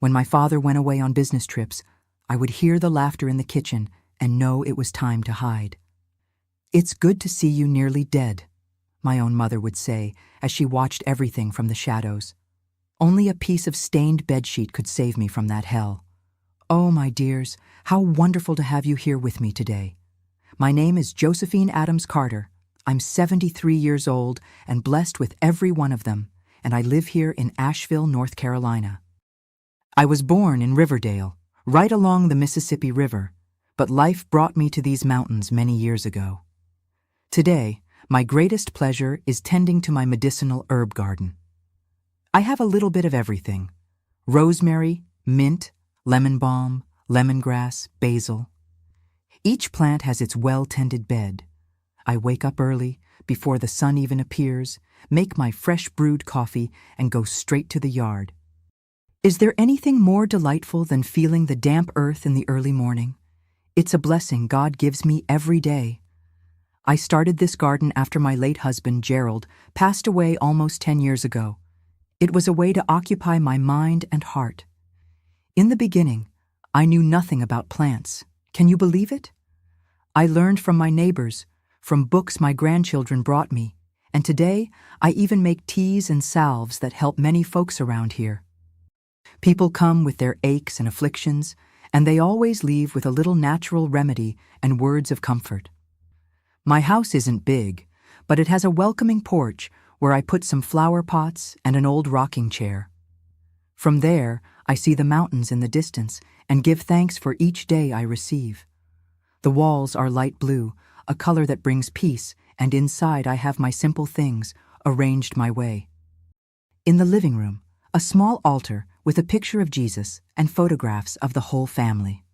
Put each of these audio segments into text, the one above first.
When my father went away on business trips, I would hear the laughter in the kitchen and know it was time to hide. "It's good to see you nearly dead," my own mother would say as she watched everything from the shadows. Only a piece of stained bedsheet could save me from that hell. Oh, my dears, how wonderful to have you here with me today. My name is Josephine Adams Carter. I'm 73 years old and blessed with every one of them, and I live here in Asheville, North Carolina. I was born in Riverdale, right along the Mississippi River, but life brought me to these mountains many years ago. Today, my greatest pleasure is tending to my medicinal herb garden. I have a little bit of everything: rosemary, mint, lemon balm, lemongrass, basil. Each plant has its well-tended bed. I wake up early, before the sun even appears, make my fresh brewed coffee, and go straight to the yard. Is there anything more delightful than feeling the damp earth in the early morning? It's a blessing God gives me every day. I started this garden after my late husband, Gerald, passed away almost 10 years ago. It was a way to occupy my mind and heart. In the beginning, I knew nothing about plants. Can you believe it? I learned from my neighbors, from books my grandchildren brought me, and today I even make teas and salves that help many folks around here. People come with their aches and afflictions, and they always leave with a little natural remedy and words of comfort. My house isn't big, but it has a welcoming porch where I put some flower pots and an old rocking chair. From there, I see the mountains in the distance and give thanks for each day I receive. The walls are light blue, a color that brings peace, and inside I have my simple things arranged my way. In the living room, a small altar with a picture of Jesus and photographs of the whole family.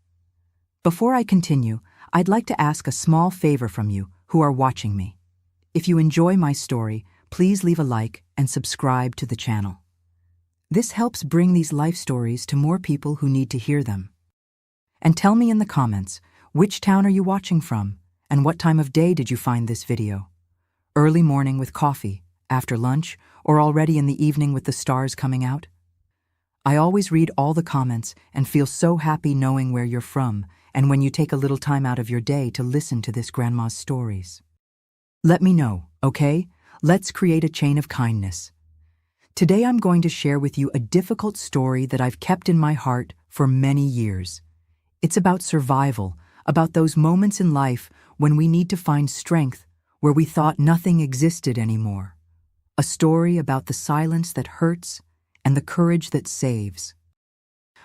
Before I continue, I'd like to ask a small favor from you who are watching me. If you enjoy my story, please leave a like and subscribe to the channel. This helps bring these life stories to more people who need to hear them. And tell me in the comments, which town are you watching from, and what time of day did you find this video? Early morning with coffee, after lunch, or already in the evening with the stars coming out? I always read all the comments and feel so happy knowing where you're from and when you take a little time out of your day to listen to this grandma's stories. Let me know, okay? Let's create a chain of kindness. Today I'm going to share with you a difficult story that I've kept in my heart for many years. It's about survival, about those moments in life when we need to find strength where we thought nothing existed anymore. A story about the silence that hurts and the courage that saves.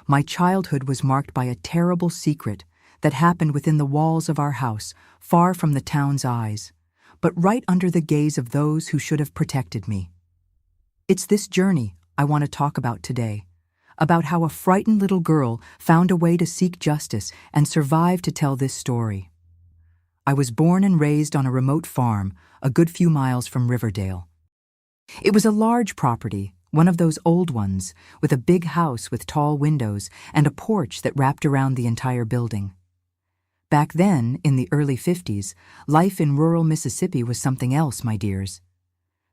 My childhood was marked by a terrible secret that happened within the walls of our house, far from the town's eyes, but right under the gaze of those who should have protected me. It's this journey I want to talk about today, about how a frightened little girl found a way to seek justice and survive to tell this story. I was born and raised on a remote farm, a good few miles from Riverdale. It was a large property, one of those old ones, with a big house with tall windows and a porch that wrapped around the entire building. Back then, in the early 50s, life in rural Mississippi was something else, my dears.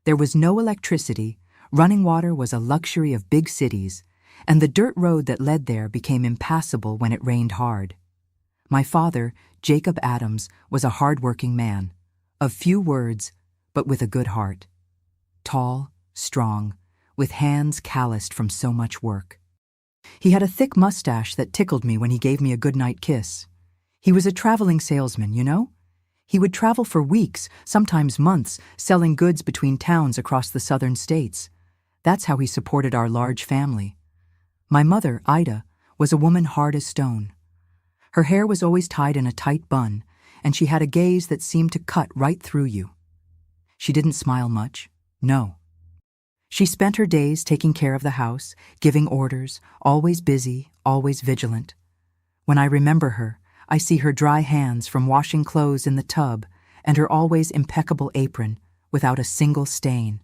There was no electricity, running water was a luxury of big cities, and the dirt road that led there became impassable when it rained hard. My father, Jacob Adams, was a hard-working man, of few words, but with a good heart. Tall, strong, with hands calloused from so much work. He had a thick mustache that tickled me when he gave me a goodnight kiss. He was a traveling salesman, you know? He would travel for weeks, sometimes months, selling goods between towns across the southern states. That's how he supported our large family. My mother, Ida, was a woman hard as stone. Her hair was always tied in a tight bun, and she had a gaze that seemed to cut right through you. She didn't smile much, no. She spent her days taking care of the house, giving orders, always busy, always vigilant. When I remember her, I see her dry hands from washing clothes in the tub and her always impeccable apron without a single stain.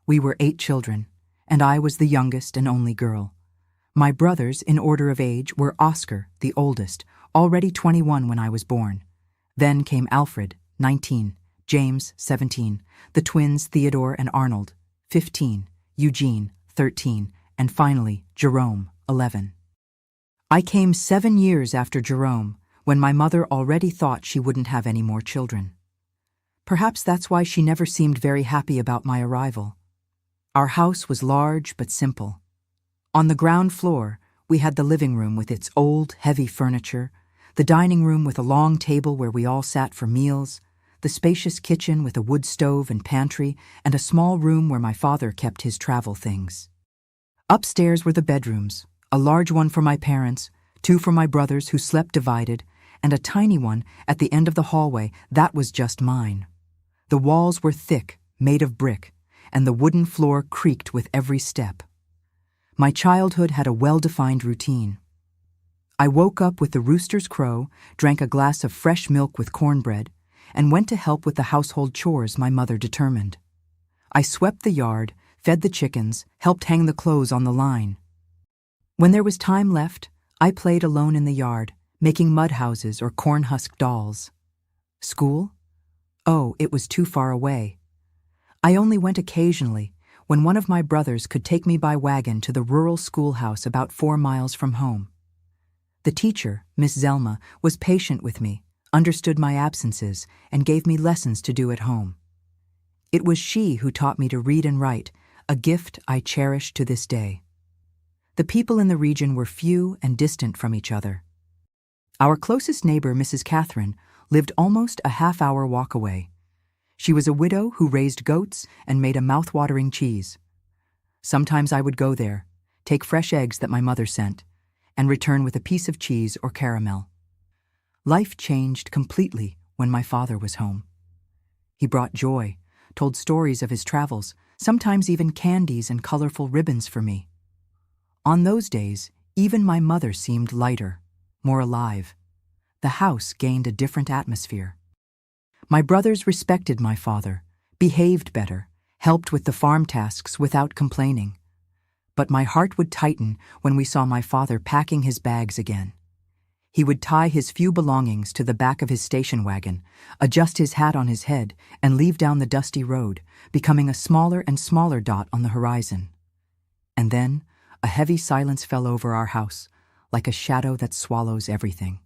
We were 8 children, and I was the youngest and only girl. My brothers, in order of age, were Oscar, the oldest, already 21 when I was born. Then came Alfred, 19, James, 17, the twins Theodore and Arnold, 15, Eugene, 13, and finally Jerome, 11. I came 7 years after Jerome, when my mother already thought she wouldn't have any more children. Perhaps that's why she never seemed very happy about my arrival. Our house was large but simple. On the ground floor, we had the living room with its old, heavy furniture, the dining room with a long table where we all sat for meals, the spacious kitchen with a wood stove and pantry, and a small room where my father kept his travel things. Upstairs were the bedrooms, a large one for my parents, 2 for my brothers who slept divided, and a tiny one at the end of the hallway that was just mine. The walls were thick, made of brick, and the wooden floor creaked with every step. My childhood had a well-defined routine. I woke up with the rooster's crow, drank a glass of fresh milk with cornbread, and went to help with the household chores my mother determined. I swept the yard, fed the chickens, helped hang the clothes on the line. When there was time left, I played alone in the yard, making mud houses or corn-husk dolls. School? Oh, it was too far away. I only went occasionally, when one of my brothers could take me by wagon to the rural schoolhouse about 4 miles from home. The teacher, Miss Zelma, was patient with me, understood my absences, and gave me lessons to do at home. It was she who taught me to read and write, a gift I cherish to this day. The people in the region were few and distant from each other. Our closest neighbor, Mrs. Catherine, lived almost a half-hour walk away. She was a widow who raised goats and made a mouth-watering cheese. Sometimes I would go there, take fresh eggs that my mother sent, and return with a piece of cheese or caramel. Life changed completely when my father was home. He brought joy, told stories of his travels, sometimes even candies and colorful ribbons for me. On those days, even my mother seemed lighter, more alive. The house gained a different atmosphere. My brothers respected my father, behaved better, helped with the farm tasks without complaining. But my heart would tighten when we saw my father packing his bags again. He would tie his few belongings to the back of his station wagon, adjust his hat on his head, and leave down the dusty road, becoming a smaller and smaller dot on the horizon. And then, a heavy silence fell over our house, like a shadow that swallows everything.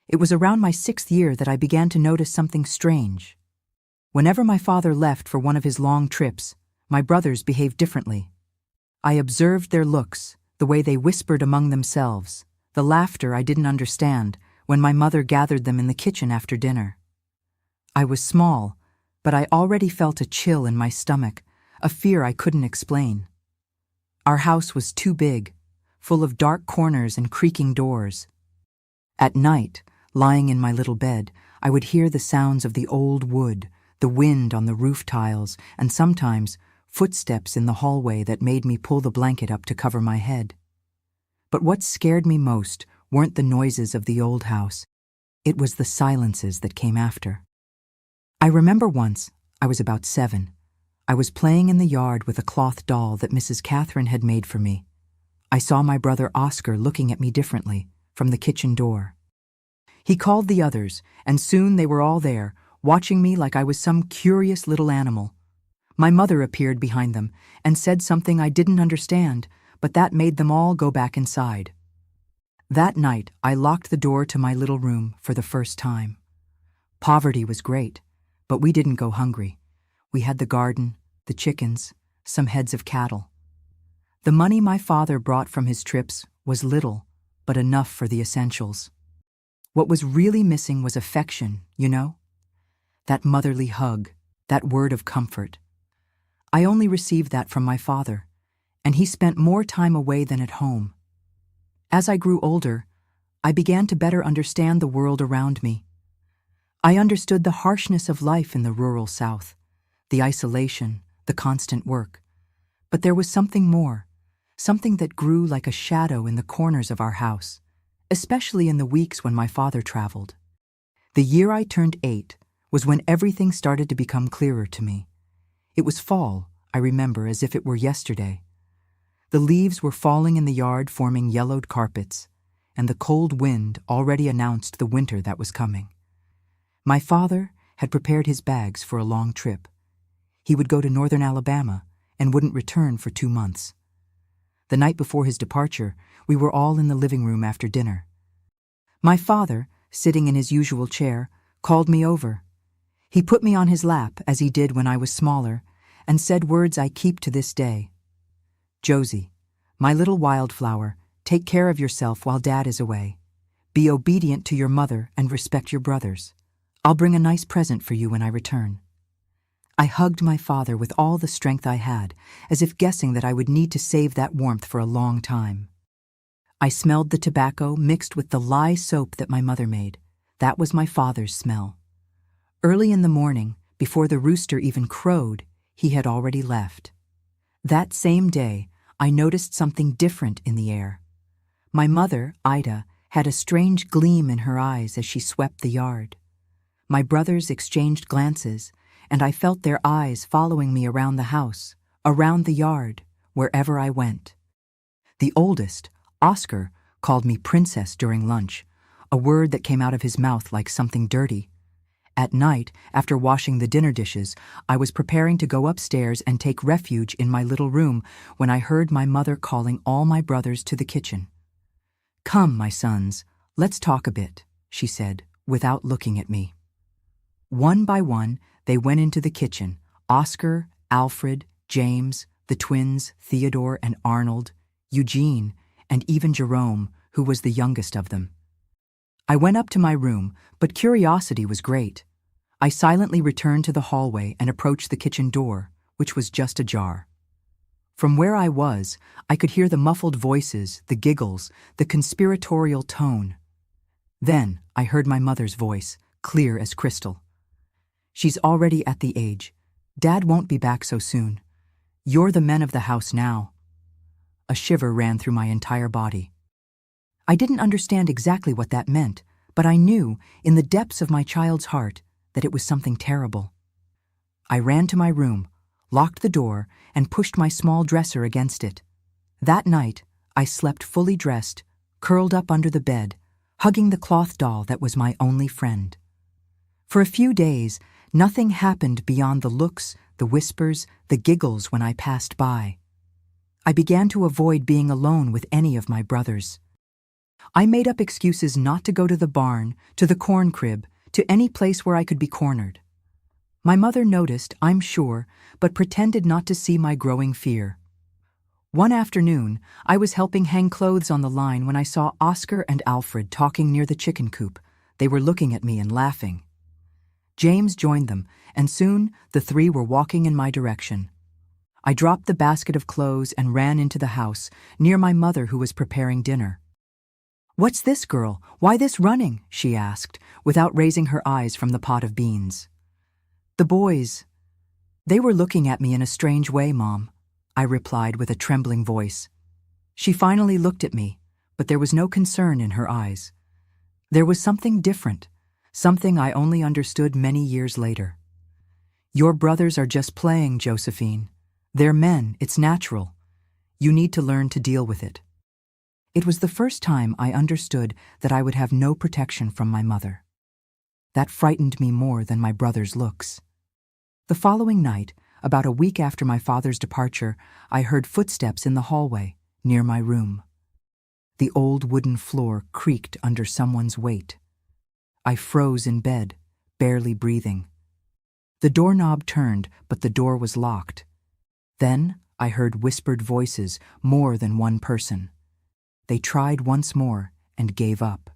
It was around my 6th year that I began to notice something strange. Whenever my father left for one of his long trips, my brothers behaved differently. I observed their looks, the way they whispered among themselves, the laughter I didn't understand when my mother gathered them in the kitchen after dinner. I was small, but I already felt a chill in my stomach, a fear I couldn't explain. Our house was too big, full of dark corners and creaking doors. At night, lying in my little bed, I would hear the sounds of the old wood, the wind on the roof tiles, and sometimes footsteps in the hallway that made me pull the blanket up to cover my head. But what scared me most weren't the noises of the old house. It was the silences that came after. I remember once, I was about 7. I was playing in the yard with a cloth doll that Mrs. Catherine had made for me. I saw my brother Oscar looking at me differently from the kitchen door. He called the others, and soon they were all there, watching me like I was some curious little animal. My mother appeared behind them and said something I didn't understand, but that made them all go back inside. That night, I locked the door to my little room for the first time. Poverty was great, but we didn't go hungry. We had the garden, the chickens, some heads of cattle. The money my father brought from his trips was little, but enough for the essentials. What was really missing was affection, you know? That motherly hug, that word of comfort. I only received that from my father, and he spent more time away than at home. As I grew older, I began to better understand the world around me. I understood the harshness of life in the rural South, the isolation, the constant work. But there was something more, something that grew like a shadow in the corners of our house, especially in the weeks when my father traveled. The year I turned 8 was when everything started to become clearer to me. It was fall, I remember as if it were yesterday. The leaves were falling in the yard, forming yellowed carpets, and the cold wind already announced the winter that was coming. My father had prepared his bags for a long trip. He would go to northern Alabama and wouldn't return for 2 months. The night before his departure, we were all in the living room after dinner. My father, sitting in his usual chair, called me over. He put me on his lap, as he did when I was smaller, and said words I keep to this day. "Josie, my little wildflower, take care of yourself while Dad is away. Be obedient to your mother and respect your brothers. I'll bring a nice present for you when I return." I hugged my father with all the strength I had, as if guessing that I would need to save that warmth for a long time. I smelled the tobacco mixed with the lye soap that my mother made. That was my father's smell. Early in the morning, before the rooster even crowed, he had already left. That same day, I noticed something different in the air. My mother, Ida, had a strange gleam in her eyes as she swept the yard. My brothers exchanged glances, and I felt their eyes following me around the house, around the yard, wherever I went. The oldest, Oscar, called me princess during lunch, a word that came out of his mouth like something dirty. At night, after washing the dinner dishes, I was preparing to go upstairs and take refuge in my little room when I heard my mother calling all my brothers to the kitchen. "Come, my sons, let's talk a bit," she said, without looking at me. One by one, they went into the kitchen: Oscar, Alfred, James, the twins, Theodore and Arnold, Eugene, and even Jerome, who was the youngest of them. I went up to my room, but curiosity was great. I silently returned to the hallway and approached the kitchen door, which was just ajar. From where I was, I could hear the muffled voices, the giggles, the conspiratorial tone. Then I heard my mother's voice, clear as crystal. "She's already at the age. Dad won't be back so soon. You're the men of the house now." A shiver ran through my entire body. I didn't understand exactly what that meant, but I knew, in the depths of my child's heart, that it was something terrible. I ran to my room, locked the door, and pushed my small dresser against it. That night, I slept fully dressed, curled up under the bed, hugging the cloth doll that was my only friend. For a few days, nothing happened beyond the looks, the whispers, the giggles when I passed by. I began to avoid being alone with any of my brothers. I made up excuses not to go to the barn, to the corn crib, to any place where I could be cornered. My mother noticed, I'm sure, but pretended not to see my growing fear. One afternoon, I was helping hang clothes on the line when I saw Oscar and Alfred talking near the chicken coop. They were looking at me and laughing. James joined them, and soon the three were walking in my direction. I dropped the basket of clothes and ran into the house, near my mother who was preparing dinner. "What's this, girl? Why this running?" she asked, without raising her eyes from the pot of beans. "The boys. They were looking at me in a strange way, Mom," I replied with a trembling voice. She finally looked at me, but there was no concern in her eyes. There was something different, something I only understood many years later. "Your brothers are just playing, Josephine. They're men, it's natural. You need to learn to deal with it." It was the first time I understood that I would have no protection from my mother. That frightened me more than my brother's looks. The following night, about a week after my father's departure, I heard footsteps in the hallway, near my room. The old wooden floor creaked under someone's weight. I froze in bed, barely breathing. The doorknob turned, but the door was locked. Then I heard whispered voices, more than one person. They tried once more and gave up.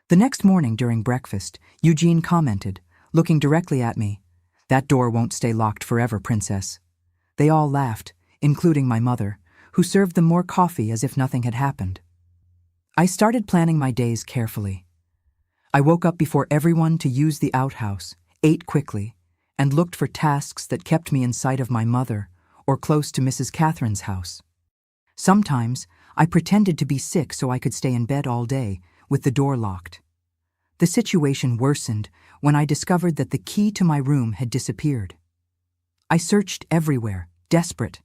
The next morning during breakfast, Eugene commented, looking directly at me, "That door won't stay locked forever, Princess." They all laughed, including my mother, who served them more coffee as if nothing had happened. I started planning my days carefully. I woke up before everyone to use the outhouse, ate quickly, and looked for tasks that kept me in sight of my mother or close to Mrs. Catherine's house. Sometimes I pretended to be sick so I could stay in bed all day, with the door locked. The situation worsened when I discovered that the key to my room had disappeared. I searched everywhere, desperate,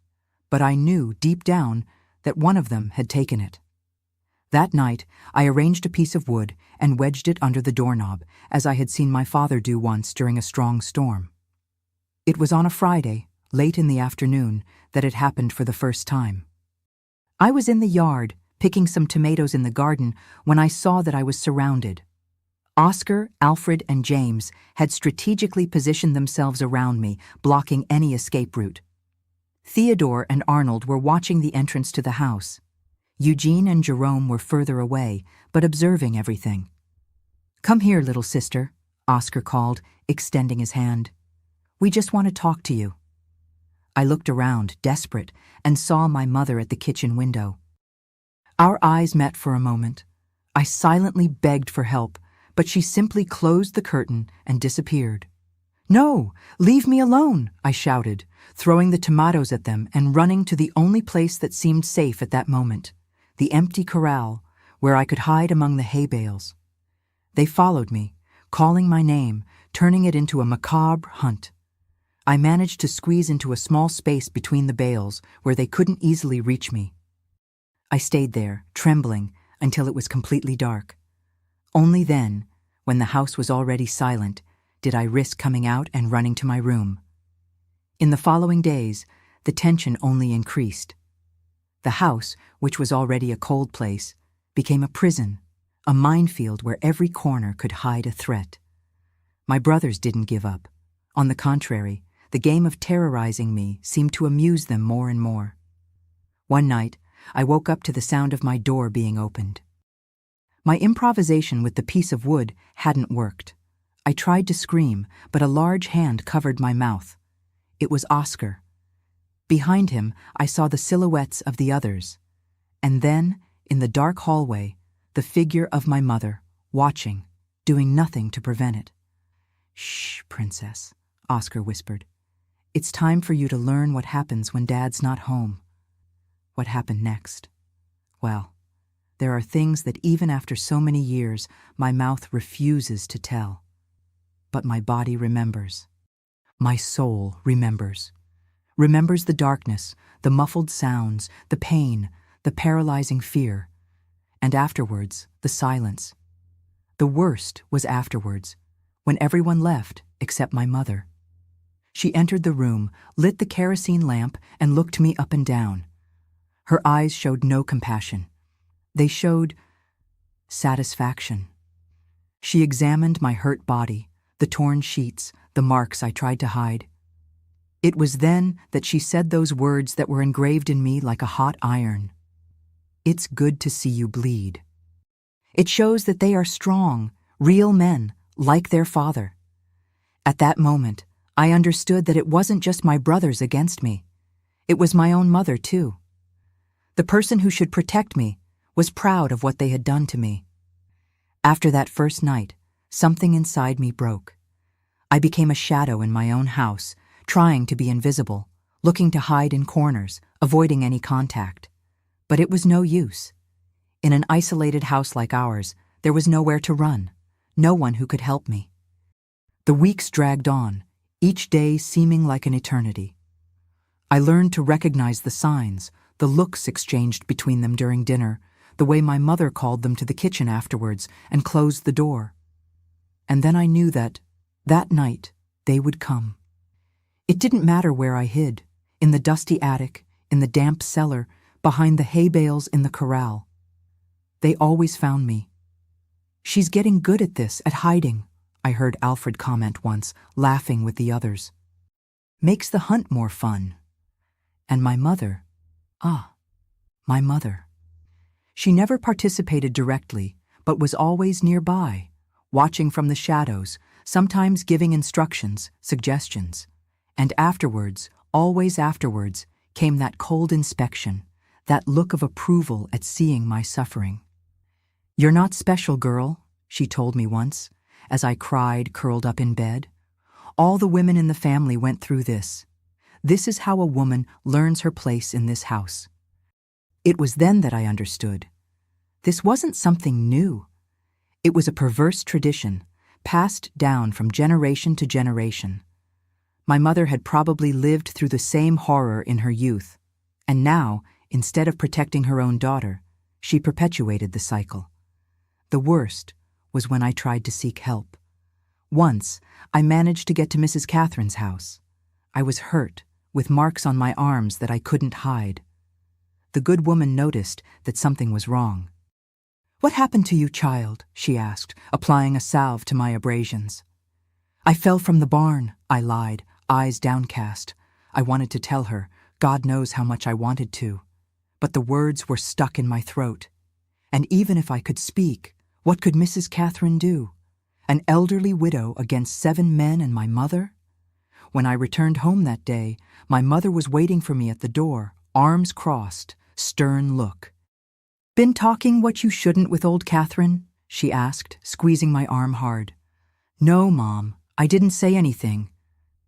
but I knew deep down that one of them had taken it. That night, I arranged a piece of wood and wedged it under the doorknob, as I had seen my father do once during a strong storm. It was on a Friday, late in the afternoon, that it happened for the first time. I was in the yard, picking some tomatoes in the garden, when I saw that I was surrounded. Oscar, Alfred, and James had strategically positioned themselves around me, blocking any escape route. Theodore and Arnold were watching the entrance to the house. Eugene and Jerome were further away, but observing everything. "Come here, little sister," Oscar called, extending his hand. "We just want to talk to you." I looked around, desperate, and saw my mother at the kitchen window. Our eyes met for a moment. I silently begged for help, but she simply closed the curtain and disappeared. "No, leave me alone," I shouted, throwing the tomatoes at them and running to the only place that seemed safe at that moment, the empty corral, where I could hide among the hay bales. They followed me, calling my name, turning it into a macabre hunt. I managed to squeeze into a small space between the bales where they couldn't easily reach me. I stayed there, trembling, until it was completely dark. Only then, when the house was already silent, did I risk coming out and running to my room. In the following days, the tension only increased. The house, which was already a cold place, became a prison, a minefield where every corner could hide a threat. My brothers didn't give up. On the contrary, the game of terrorizing me seemed to amuse them more and more. One night, I woke up to the sound of my door being opened. My improvisation with the piece of wood hadn't worked. I tried to scream, but a large hand covered my mouth. It was Oscar. Behind him, I saw the silhouettes of the others. And then, in the dark hallway, the figure of my mother, watching, doing nothing to prevent it. "Shh, princess," Oscar whispered. "It's time for you to learn what happens when Dad's not home." What happened next? Well, there are things that even after so many years, my mouth refuses to tell. But my body remembers. My soul remembers. Remembers the darkness, the muffled sounds, the pain, the paralyzing fear. And afterwards, the silence. The worst was afterwards, when everyone left except my mother. She entered the room, lit the kerosene lamp, and looked me up and down. Her eyes showed no compassion. They showed satisfaction. She examined my hurt body, the torn sheets, the marks I tried to hide. It was then that she said those words that were engraved in me like a hot iron. "It's good to see you bleed. It shows that they are strong, real men, like their father." At that moment, I understood that it wasn't just my brothers against me. It was my own mother, too. The person who should protect me was proud of what they had done to me. After that first night, something inside me broke. I became a shadow in my own house, trying to be invisible, looking to hide in corners, avoiding any contact. But it was no use. In an isolated house like ours, there was nowhere to run, no one who could help me. The weeks dragged on, each day seeming like an eternity. I learned to recognize the signs, the looks exchanged between them during dinner, the way my mother called them to the kitchen afterwards and closed the door. And then I knew that night, they would come. It didn't matter where I hid, in the dusty attic, in the damp cellar, behind the hay bales in the corral. They always found me. "She's getting good at this, at hiding," I heard Alfred comment once, laughing with the others. "Makes the hunt more fun." And my mother, my mother. She never participated directly, but was always nearby, watching from the shadows, sometimes giving instructions, suggestions. And afterwards, always afterwards, came that cold inspection, that look of approval at seeing my suffering. "You're not special, girl," she told me once, as I cried, curled up in bed. "All the women in the family went through this. This is how a woman learns her place in this house." It was then that I understood. This wasn't something new. It was a perverse tradition, passed down from generation to generation. My mother had probably lived through the same horror in her youth, and now, instead of protecting her own daughter, she perpetuated the cycle. The worst was when I tried to seek help. Once, I managed to get to Mrs. Catherine's house. I was hurt, with marks on my arms that I couldn't hide. the good woman noticed that something was wrong. "What happened to you, child?" she asked, applying a salve to my abrasions. "I fell from the barn," I lied, eyes downcast. I wanted to tell her, God knows how much I wanted to. But the words were stuck in my throat. And even if I could speak, what could Mrs. Catherine do? An elderly widow against 7 men and my mother? When I returned home that day, my mother was waiting for me at the door, arms crossed, stern look. "Been talking what you shouldn't with old Catherine?" she asked, squeezing my arm hard. "No, Mom, I didn't say anything.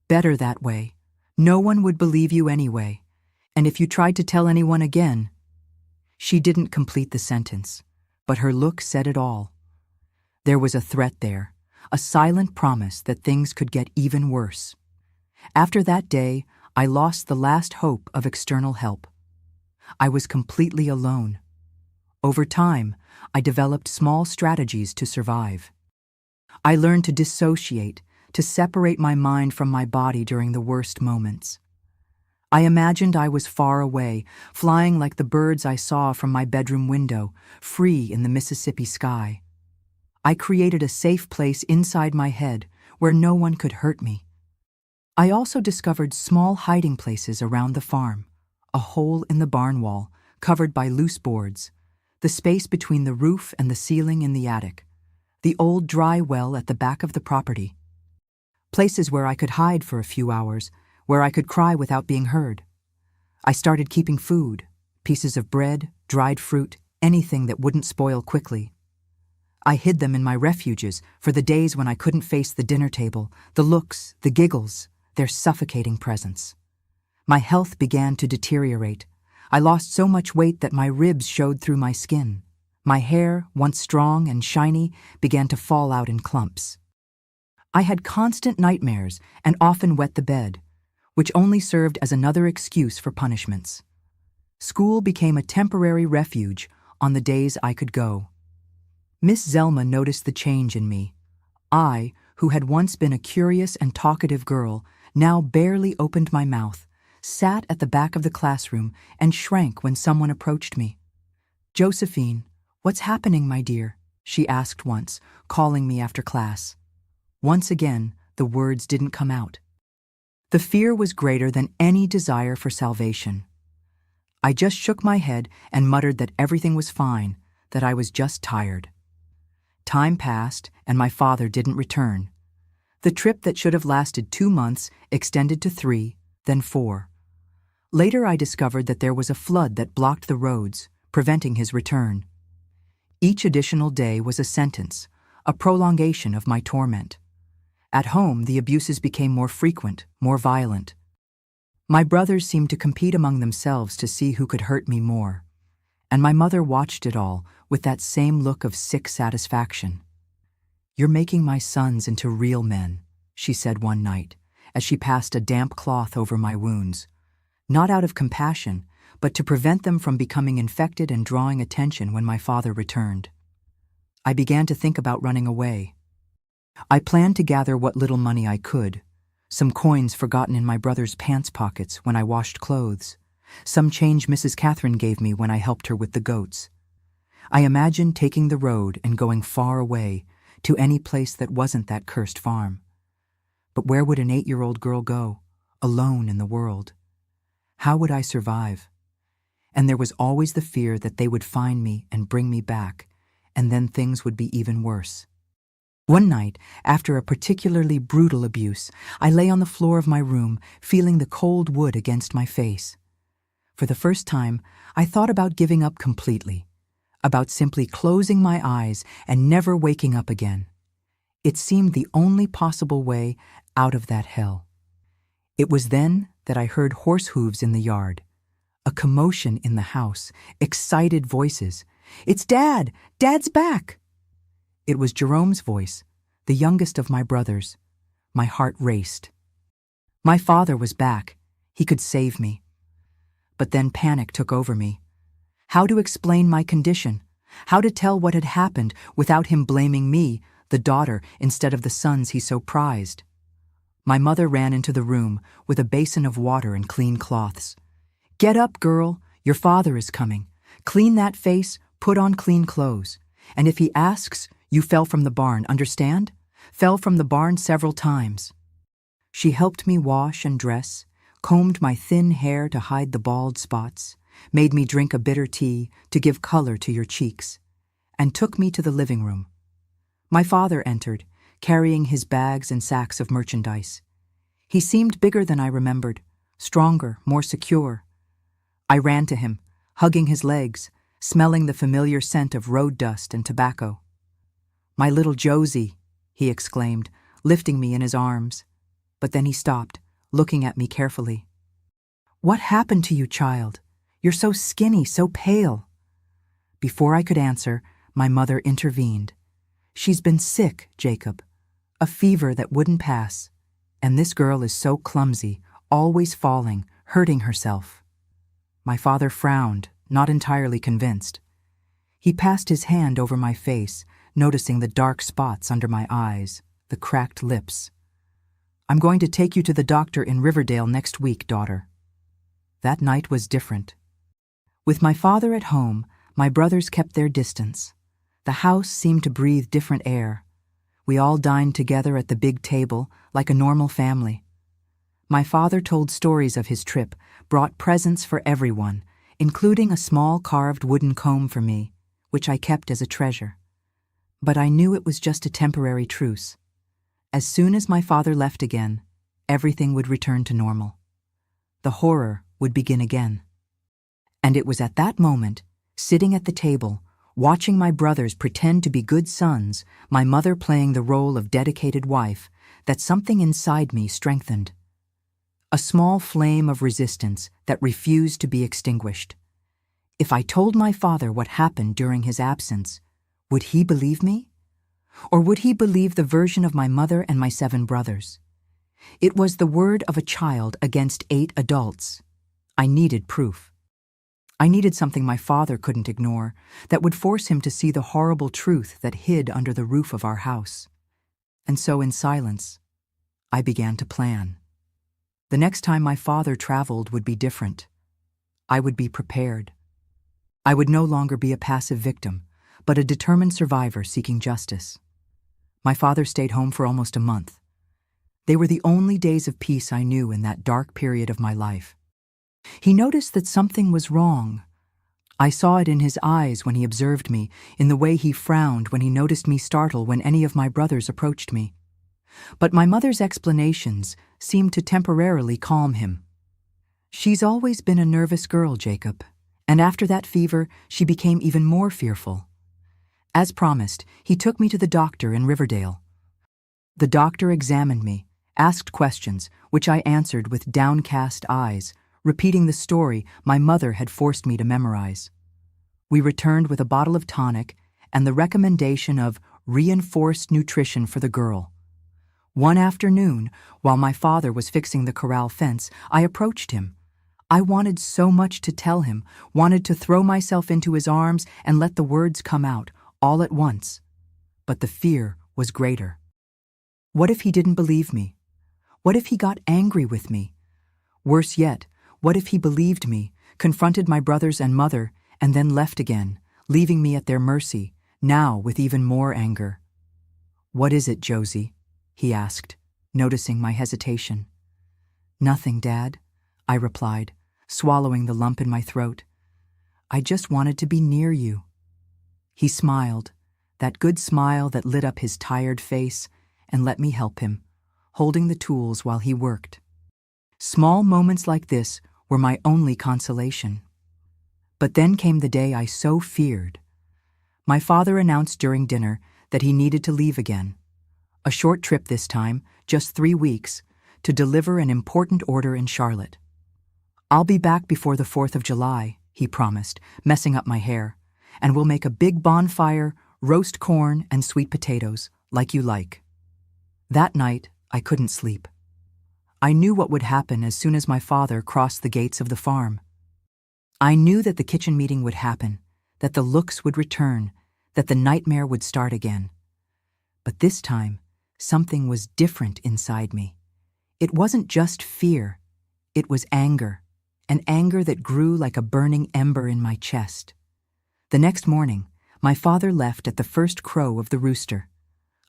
Better that way. No one would believe you anyway. And if you tried to tell anyone again—" She didn't complete the sentence, but her look said it all. There was a threat there, a silent promise that things could get even worse. After that day, I lost the last hope of external help. I was completely alone. Over time, I developed small strategies to survive. I learned to dissociate, to separate my mind from my body during the worst moments. I imagined I was far away, flying like the birds I saw from my bedroom window, free in the Mississippi sky. I created a safe place inside my head where no one could hurt me. I also discovered small hiding places around the farm, a hole in the barn wall, covered by loose boards, the space between the roof and the ceiling in the attic, the old dry well at the back of the property. Places where I could hide for a few hours, where I could cry without being heard. I started keeping food, pieces of bread, dried fruit, anything that wouldn't spoil quickly. I hid them in my refuges for the days when I couldn't face the dinner table, the looks, the giggles, their suffocating presence. My health began to deteriorate. I lost so much weight that my ribs showed through my skin. My hair, once strong and shiny, began to fall out in clumps. I had constant nightmares and often wet the bed, which only served as another excuse for punishments. School became a temporary refuge on the days I could go. Miss Zelma noticed the change in me. I, who had once been a curious and talkative girl, now barely opened my mouth, sat at the back of the classroom, and shrank when someone approached me. "Josephine, what's happening, my dear?" she asked once, calling me after class. Once again, the words didn't come out. The fear was greater than any desire for salvation. I just shook my head and muttered that everything was fine, that I was just tired. Time passed, and my father didn't return. The trip that should have lasted 2 months extended to 3, then 4. Later I discovered that there was a flood that blocked the roads, preventing his return. Each additional day was a sentence, a prolongation of my torment. At home, the abuses became more frequent, more violent. My brothers seemed to compete among themselves to see who could hurt me more. And my mother watched it all with that same look of sick satisfaction. "You're making my sons into real men," she said one night, as she passed a damp cloth over my wounds. Not out of compassion, but to prevent them from becoming infected and drawing attention when my father returned. I began to think about running away. I planned to gather what little money I could, some coins forgotten in my brother's pants pockets when I washed clothes, some change Mrs. Catherine gave me when I helped her with the goats. I imagined taking the road and going far away, to any place that wasn't that cursed farm. But where would an 8-year-old girl go, alone in the world? How would I survive? And there was always the fear that they would find me and bring me back, and then things would be even worse. One night, after a particularly brutal abuse, I lay on the floor of my room, feeling the cold wood against my face. For the first time, I thought about giving up completely, about simply closing my eyes and never waking up again. It seemed the only possible way out of that hell. It was then that I heard horse hooves in the yard, a commotion in the house, excited voices. "It's Dad! Dad's back!" It was Jerome's voice, the youngest of my brothers. My heart raced. My father was back. He could save me. But then panic took over me. How to explain my condition? How to tell what had happened without him blaming me, the daughter, instead of the sons he so prized? My mother ran into the room with a basin of water and clean cloths. "Get up, girl. Your father is coming. Clean that face, put on clean clothes. And if he asks, you fell from the barn, understand? Fell from the barn several times. She helped me wash and dress, combed my thin hair to hide the bald spots, made me drink a bitter tea to give color to your cheeks, and took me to the living room. My father entered, carrying his bags and sacks of merchandise. He seemed bigger than I remembered, stronger, more secure. I ran to him, hugging his legs, smelling the familiar scent of road dust and tobacco. "My little Josie," he exclaimed, lifting me in his arms. But then he stopped, looking at me carefully. "What happened to you, child? You're so skinny, so pale." Before I could answer, my mother intervened. "She's been sick, Jacob. A fever that wouldn't pass. And this girl is so clumsy, always falling, hurting herself." My father frowned, not entirely convinced. He passed his hand over my face, noticing the dark spots under my eyes, the cracked lips. "I'm going to take you to the doctor in Riverdale next week, daughter." That night was different. With my father at home, my brothers kept their distance. The house seemed to breathe different air. We all dined together at the big table, like a normal family. My father told stories of his trip, brought presents for everyone, including a small carved wooden comb for me, which I kept as a treasure. But I knew it was just a temporary truce. As soon as my father left again, everything would return to normal. The horror would begin again. And it was at that moment, sitting at the table, watching my brothers pretend to be good sons, my mother playing the role of dedicated wife, that something inside me strengthened. A small flame of resistance that refused to be extinguished. If I told my father what happened during his absence, would he believe me? Or would he believe the version of my mother and my 7 brothers? It was the word of a child against 8 adults. I needed proof. I needed something my father couldn't ignore, that would force him to see the horrible truth that hid under the roof of our house. And so in silence, I began to plan. The next time my father traveled would be different. I would be prepared. I would no longer be a passive victim, but a determined survivor seeking justice. My father stayed home for almost a month. They were the only days of peace I knew in that dark period of my life. He noticed that something was wrong. I saw it in his eyes when he observed me, in the way he frowned when he noticed me startle when any of my brothers approached me. But my mother's explanations seemed to temporarily calm him. "She's always been a nervous girl, Jacob, and after that fever, she became even more fearful." As promised, he took me to the doctor in Riverdale. The doctor examined me, asked questions, which I answered with downcast eyes, repeating the story my mother had forced me to memorize. We returned with a bottle of tonic and the recommendation of reinforced nutrition for the girl. One afternoon, while my father was fixing the corral fence, I approached him. I wanted so much to tell him, wanted to throw myself into his arms and let the words come out, all at once. But the fear was greater. What if he didn't believe me? What if he got angry with me? Worse yet, what if he believed me, confronted my brothers and mother, and then left again, leaving me at their mercy, now with even more anger? "What is it, Josie?" he asked, noticing my hesitation. "Nothing, Dad," I replied, swallowing the lump in my throat. "I just wanted to be near you." He smiled, that good smile that lit up his tired face, and let me help him, holding the tools while he worked. Small moments like this were my only consolation. But then came the day I so feared. My father announced during dinner that he needed to leave again. A short trip this time, just 3 weeks, to deliver an important order in Charlotte. "I'll be back before the 4th of July, he promised, messing up my hair, "and we'll make a big bonfire, roast corn, and sweet potatoes, like you like." That night, I couldn't sleep. I knew what would happen as soon as my father crossed the gates of the farm. I knew that the kitchen meeting would happen, that the looks would return, that the nightmare would start again. But this time, something was different inside me. It wasn't just fear, it was anger, an anger that grew like a burning ember in my chest. The next morning, my father left at the first crow of the rooster.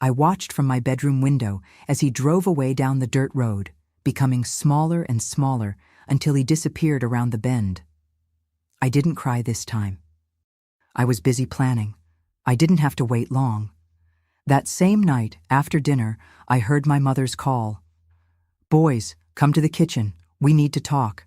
I watched from my bedroom window as he drove away down the dirt road, becoming smaller and smaller until he disappeared around the bend. I didn't cry this time. I was busy planning. I didn't have to wait long. That same night, after dinner, I heard my mother's call. "Boys, come to the kitchen. We need to talk."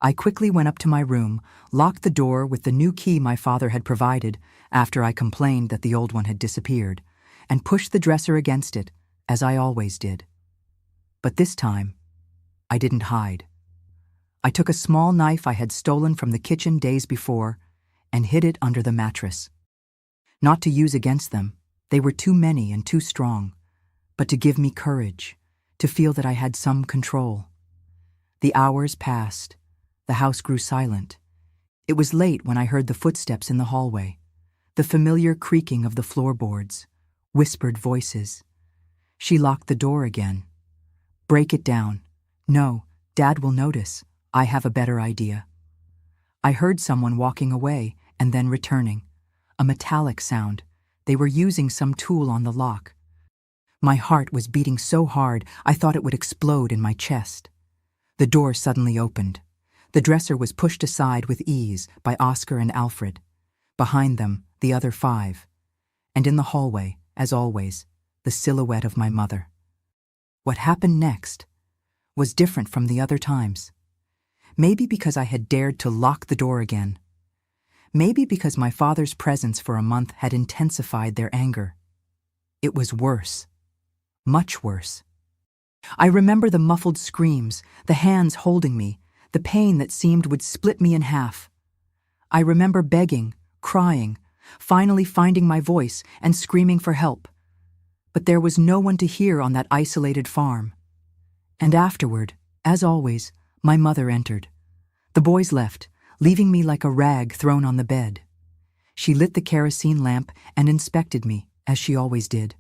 I quickly went up to my room, locked the door with the new key my father had provided after I complained that the old one had disappeared, and pushed the dresser against it, as I always did. But this time, I didn't hide. I took a small knife I had stolen from the kitchen days before and hid it under the mattress. Not to use against them, they were too many and too strong, but to give me courage, to feel that I had some control. The hours passed. The house grew silent. It was late when I heard the footsteps in the hallway, the familiar creaking of the floorboards, whispered voices. She locked the door again. "Break it down. No, Dad will notice. I have a better idea." I heard someone walking away and then returning. A metallic sound. They were using some tool on the lock. My heart was beating so hard I thought it would explode in my chest. The door suddenly opened. The dresser was pushed aside with ease by Oscar and Alfred. Behind them, the other 5. And in the hallway, as always, the silhouette of my mother. What happened next was different from the other times. Maybe because I had dared to lock the door again. Maybe because my father's presence for a month had intensified their anger. It was worse. Much worse. I remember the muffled screams, the hands holding me, the pain that seemed would split me in half. I remember begging, crying, finally finding my voice and screaming for help. But there was no one to hear on that isolated farm. And afterward, as always, my mother entered. The boys left, leaving me like a rag thrown on the bed. She lit the kerosene lamp and inspected me, as she always did.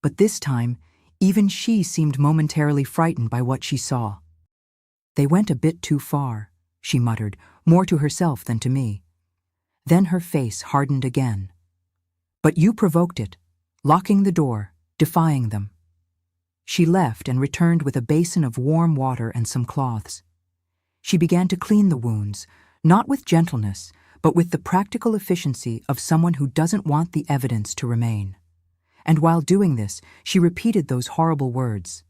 But this time, even she seemed momentarily frightened by what she saw. "They went a bit too far," she muttered, more to herself than to me. Then her face hardened again. "But you provoked it, locking the door, defying them." She left and returned with a basin of warm water and some cloths. She began to clean the wounds, not with gentleness, but with the practical efficiency of someone who doesn't want the evidence to remain. And while doing this, she repeated those horrible words.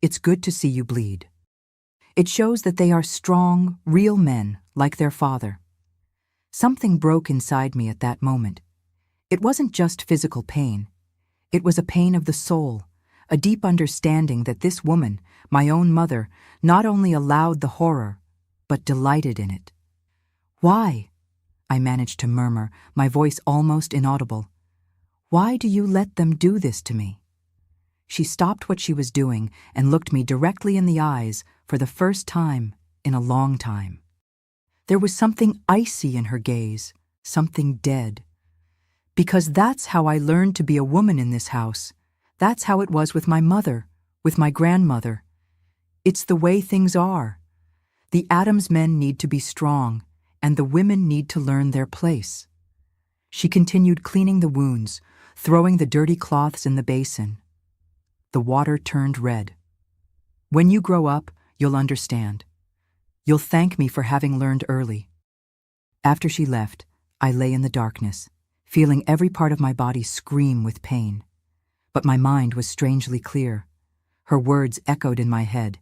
"It's good to see you bleed. It shows that they are strong, real men, like their father." Something broke inside me at that moment. It wasn't just physical pain. It was a pain of the soul, a deep understanding that this woman, my own mother, not only allowed the horror, but delighted in it. "Why?" I managed to murmur, my voice almost inaudible. "Why do you let them do this to me?" She stopped what she was doing and looked me directly in the eyes for the first time in a long time. There was something icy in her gaze, something dead. Because that's how I learned to be a woman in this house. That's how it was with my mother, with my grandmother. It's the way things are. The Adams men need to be strong, and the women need to learn their place. She continued cleaning the wounds, throwing the dirty cloths in the basin. The water turned red. "When you grow up, you'll understand. You'll thank me for having learned early." After she left, I lay in the darkness, feeling every part of my body scream with pain. But my mind was strangely clear. Her words echoed in my head.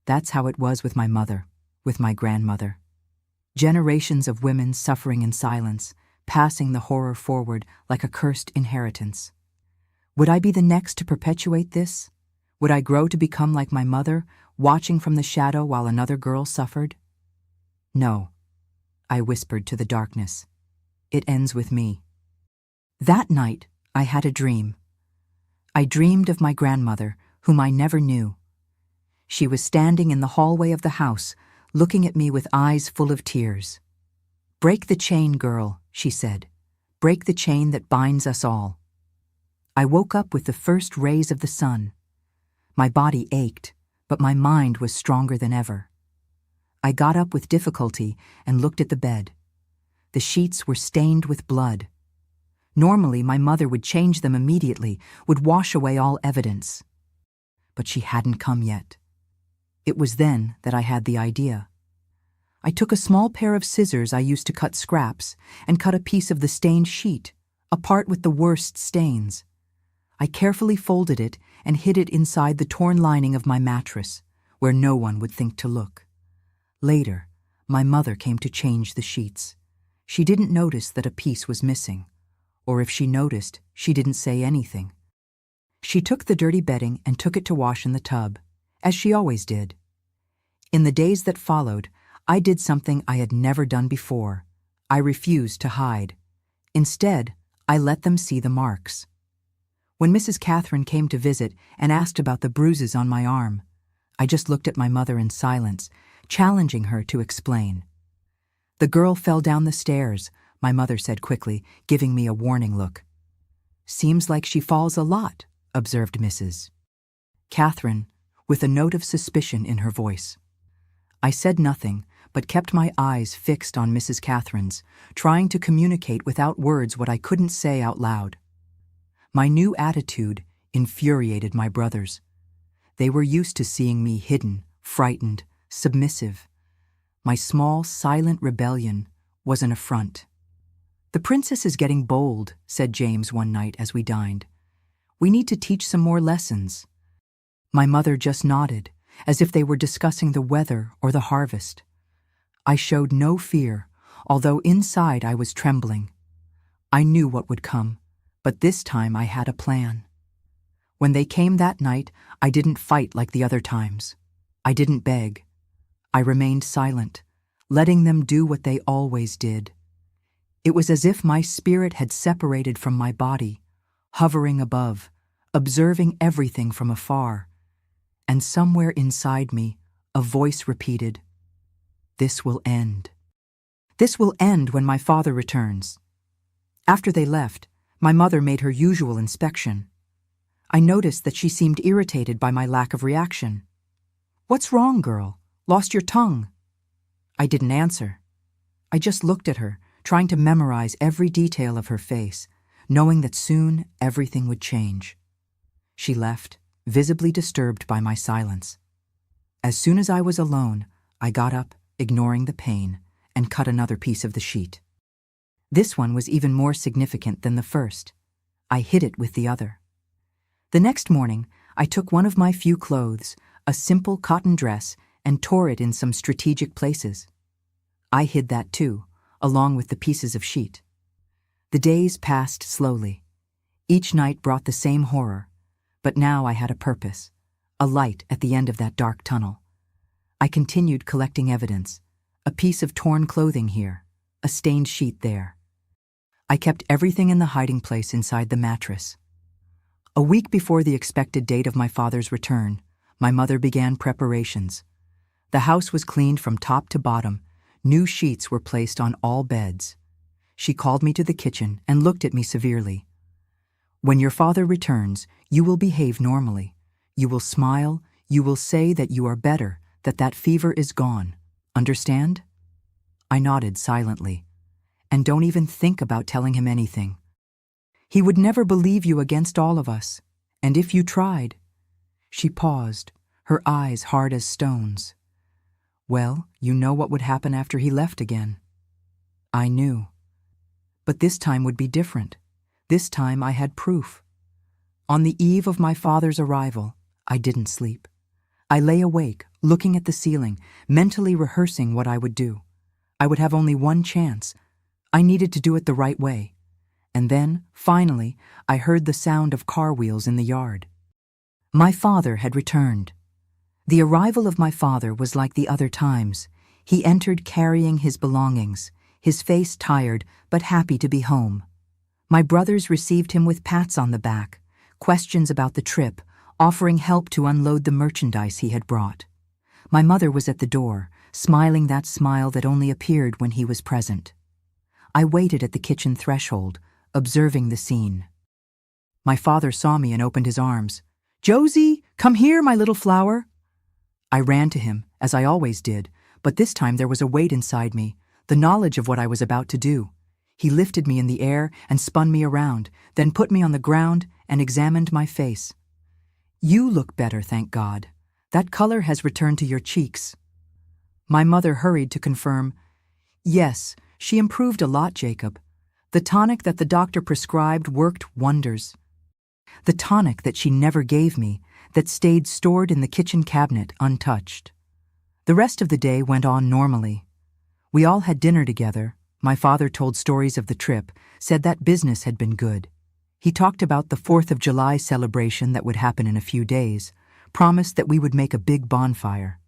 That's how it was with my mother, with my grandmother. Generations of women suffering in silence, passing the horror forward like a cursed inheritance. Would I be the next to perpetuate this? Would I grow to become like my mother, watching from the shadow while another girl suffered? "No," I whispered to the darkness. "It ends with me." That night, I had a dream. I dreamed of my grandmother, whom I never knew. She was standing in the hallway of the house, looking at me with eyes full of tears. "Break the chain, girl," she said. "Break the chain that binds us all." I woke up with the first rays of the sun. My body ached, but my mind was stronger than ever. I got up with difficulty and looked at the bed. The sheets were stained with blood. Normally, my mother would change them immediately, would wash away all evidence. But she hadn't come yet. It was then that I had the idea. I took a small pair of scissors I used to cut scraps and cut a piece of the stained sheet, a part with the worst stains. I carefully folded it and hid it inside the torn lining of my mattress, where no one would think to look. Later, my mother came to change the sheets. She didn't notice that a piece was missing, or if she noticed, she didn't say anything. She took the dirty bedding and took it to wash in the tub, as she always did. In the days that followed, I did something I had never done before. I refused to hide. Instead, I let them see the marks. When Mrs. Catherine came to visit and asked about the bruises on my arm, I just looked at my mother in silence, challenging her to explain. "The girl fell down the stairs," my mother said quickly, giving me a warning look. "Seems like she falls a lot," observed Mrs. Catherine, with a note of suspicion in her voice. I said nothing, but kept my eyes fixed on Mrs. Catherine's, trying to communicate without words what I couldn't say out loud. My new attitude infuriated my brothers. They were used to seeing me hidden, frightened, submissive. My small, silent rebellion was an affront. "The princess is getting bold," said James one night as we dined. "We need to teach some more lessons." My mother just nodded, as if they were discussing the weather or the harvest. I showed no fear, although inside I was trembling. I knew what would come, but this time I had a plan. When they came that night, I didn't fight like the other times. I didn't beg. I remained silent, letting them do what they always did. It was as if my spirit had separated from my body, hovering above, observing everything from afar. And somewhere inside me, a voice repeated, "This will end. This will end when my father returns." After they left, my mother made her usual inspection. I noticed that she seemed irritated by my lack of reaction. "What's wrong, girl? Lost your tongue?" I didn't answer. I just looked at her, trying to memorize every detail of her face, knowing that soon everything would change. She left, visibly disturbed by my silence. As soon as I was alone, I got up, ignoring the pain, and cut another piece of the sheet. This one was even more significant than the first. I hid it with the other. The next morning, I took one of my few clothes, a simple cotton dress, and tore it in some strategic places. I hid that too, along with the pieces of sheet. The days passed slowly. Each night brought the same horror, but now I had a purpose, a light at the end of that dark tunnel. I continued collecting evidence, a piece of torn clothing here, a stained sheet there. I kept everything in the hiding place inside the mattress. A week before the expected date of my father's return, my mother began preparations. The house was cleaned from top to bottom. New sheets were placed on all beds. She called me to the kitchen and looked at me severely. "When your father returns, you will behave normally. You will smile, you will say that you are better, that fever is gone. Understand?" I nodded silently. "And don't even think about telling him anything. He would never believe you against all of us, and if you tried—" She paused, her eyes hard as stones. "Well, you know what would happen after he left again." I knew. But this time would be different. This time I had proof. On the eve of my father's arrival, I didn't sleep. I lay awake, looking at the ceiling, mentally rehearsing what I would do. I would have only one chance. I needed to do it the right way. And then, finally, I heard the sound of car wheels in the yard. My father had returned. The arrival of my father was like the other times. He entered carrying his belongings, his face tired but happy to be home. My brothers received him with pats on the back, questions about the trip, offering help to unload the merchandise he had brought. My mother was at the door, smiling that smile that only appeared when he was present. I waited at the kitchen threshold, observing the scene. My father saw me and opened his arms. "Josie, come here, my little flower." I ran to him, as I always did, but this time there was a weight inside me, the knowledge of what I was about to do. He lifted me in the air and spun me around, then put me on the ground and examined my face. "You look better, thank God. That color has returned to your cheeks." My mother hurried to confirm, "Yes, she improved a lot, Jacob. The tonic that the doctor prescribed worked wonders." The tonic that she never gave me, that stayed stored in the kitchen cabinet untouched. The rest of the day went on normally. We all had dinner together. My father told stories of the trip, said that business had been good. He talked about the 4th of July celebration that would happen in a few days, promised that we would make a big bonfire.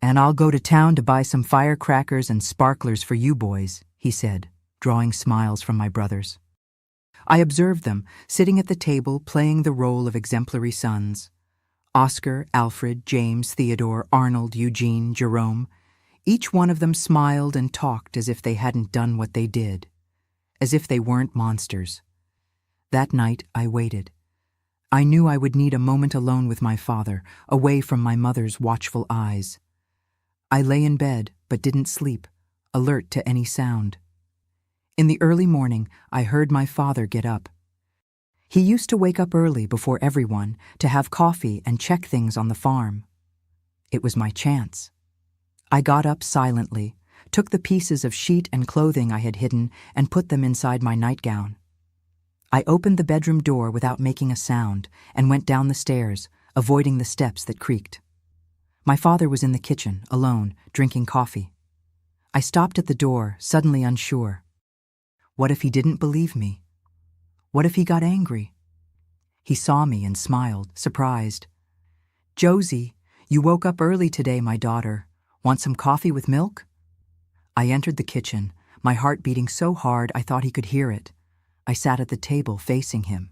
"And I'll go to town to buy some firecrackers and sparklers for you boys," he said, drawing smiles from my brothers. I observed them, sitting at the table playing the role of exemplary sons. Oscar, Alfred, James, Theodore, Arnold, Eugene, Jerome. Each one of them smiled and talked as if they hadn't done what they did, as if they weren't monsters. That night I waited. I knew I would need a moment alone with my father, away from my mother's watchful eyes. I lay in bed, but didn't sleep, alert to any sound. In the early morning, I heard my father get up. He used to wake up early before everyone to have coffee and check things on the farm. It was my chance. I got up silently, took the pieces of sheet and clothing I had hidden and put them inside my nightgown. I opened the bedroom door without making a sound and went down the stairs, avoiding the steps that creaked. My father was in the kitchen, alone, drinking coffee. I stopped at the door, suddenly unsure. What if he didn't believe me? What if he got angry? He saw me and smiled, surprised. "Josie, you woke up early today, my daughter. Want some coffee with milk?" I entered the kitchen, my heart beating so hard I thought he could hear it. I sat at the table facing him.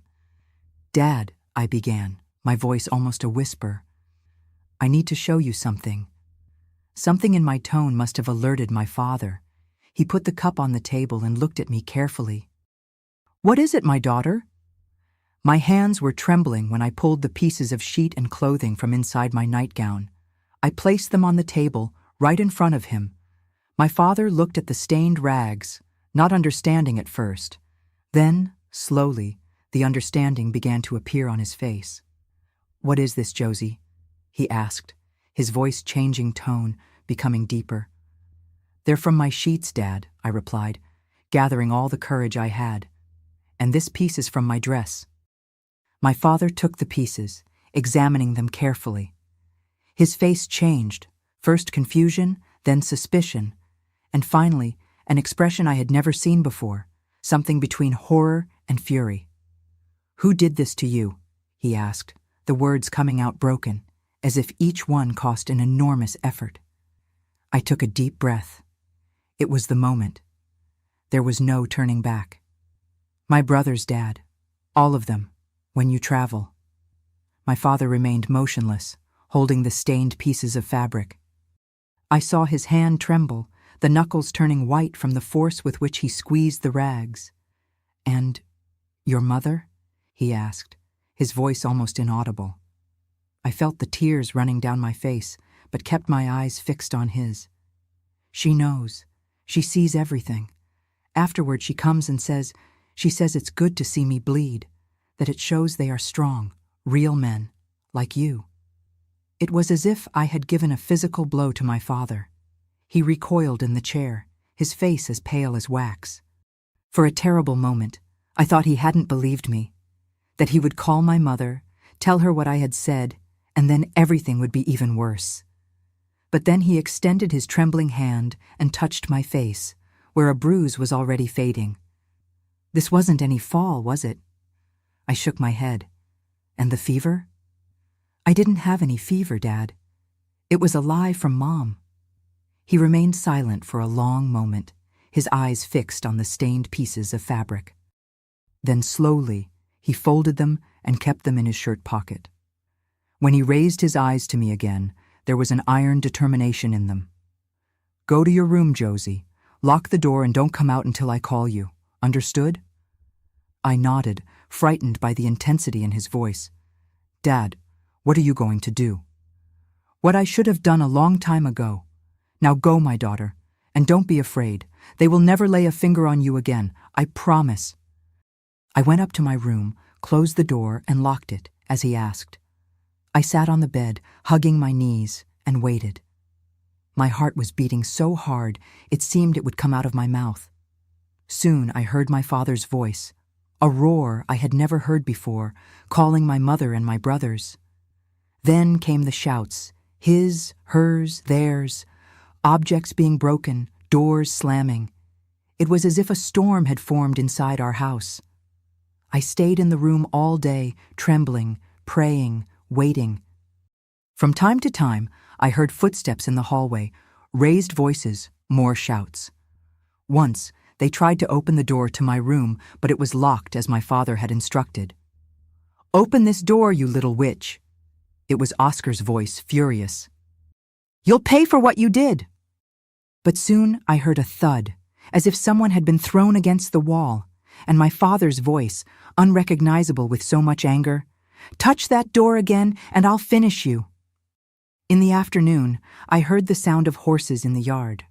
"Dad," I began, my voice almost a whisper. "I need to show you something." Something in my tone must have alerted my father. He put the cup on the table and looked at me carefully. "What is it, my daughter?" My hands were trembling when I pulled the pieces of sheet and clothing from inside my nightgown. I placed them on the table, right in front of him. My father looked at the stained rags, not understanding at first. Then, slowly, the understanding began to appear on his face. "What is this, Josie?" he asked, his voice changing tone, becoming deeper. "They're from my sheets, Dad," I replied, gathering all the courage I had. "And this piece is from my dress." My father took the pieces, examining them carefully. His face changed, first confusion, then suspicion, and finally an expression I had never seen before, something between horror and fury. "Who did this to you?" he asked, the words coming out broken, as if each one cost an enormous effort. I took a deep breath. It was the moment. There was no turning back. "My brothers, Dad. All of them. When you travel." My father remained motionless, holding the stained pieces of fabric. I saw his hand tremble, the knuckles turning white from the force with which he squeezed the rags. "And your mother?" he asked, his voice almost inaudible. I felt the tears running down my face, but kept my eyes fixed on his. "She knows. She sees everything. Afterward she comes and says it's good to see me bleed, that it shows they are strong, real men, like you." It was as if I had given a physical blow to my father. He recoiled in the chair, his face as pale as wax. For a terrible moment, I thought he hadn't believed me, that he would call my mother, tell her what I had said, and then everything would be even worse. But then he extended his trembling hand and touched my face, where a bruise was already fading. "This wasn't any fall, was it?" I shook my head. "And the fever?" "I didn't have any fever, Dad. It was a lie from Mom." He remained silent for a long moment, his eyes fixed on the stained pieces of fabric. Then slowly, he folded them and kept them in his shirt pocket. When he raised his eyes to me again, there was an iron determination in them. "Go to your room, Josie. Lock the door and don't come out until I call you. Understood?" I nodded, frightened by the intensity in his voice. "Dad, what are you going to do?" "What I should have done a long time ago. Now go, my daughter, and don't be afraid. They will never lay a finger on you again, I promise." I went up to my room, closed the door, and locked it, as he asked. I sat on the bed, hugging my knees, and waited. My heart was beating so hard it seemed it would come out of my mouth. Soon I heard my father's voice, a roar I had never heard before, calling my mother and my brothers. Then came the shouts, his, hers, theirs, objects being broken, doors slamming. It was as if a storm had formed inside our house. I stayed in the room all day, trembling, praying, waiting. From time to time, I heard footsteps in the hallway, raised voices, more shouts. Once, they tried to open the door to my room, but it was locked as my father had instructed. "Open this door, you little witch." It was Oscar's voice, furious. "You'll pay for what you did." But soon I heard a thud, as if someone had been thrown against the wall, and my father's voice, unrecognizable with so much anger, "Touch that door again, and I'll finish you." In the afternoon, I heard the sound of horses in the yard.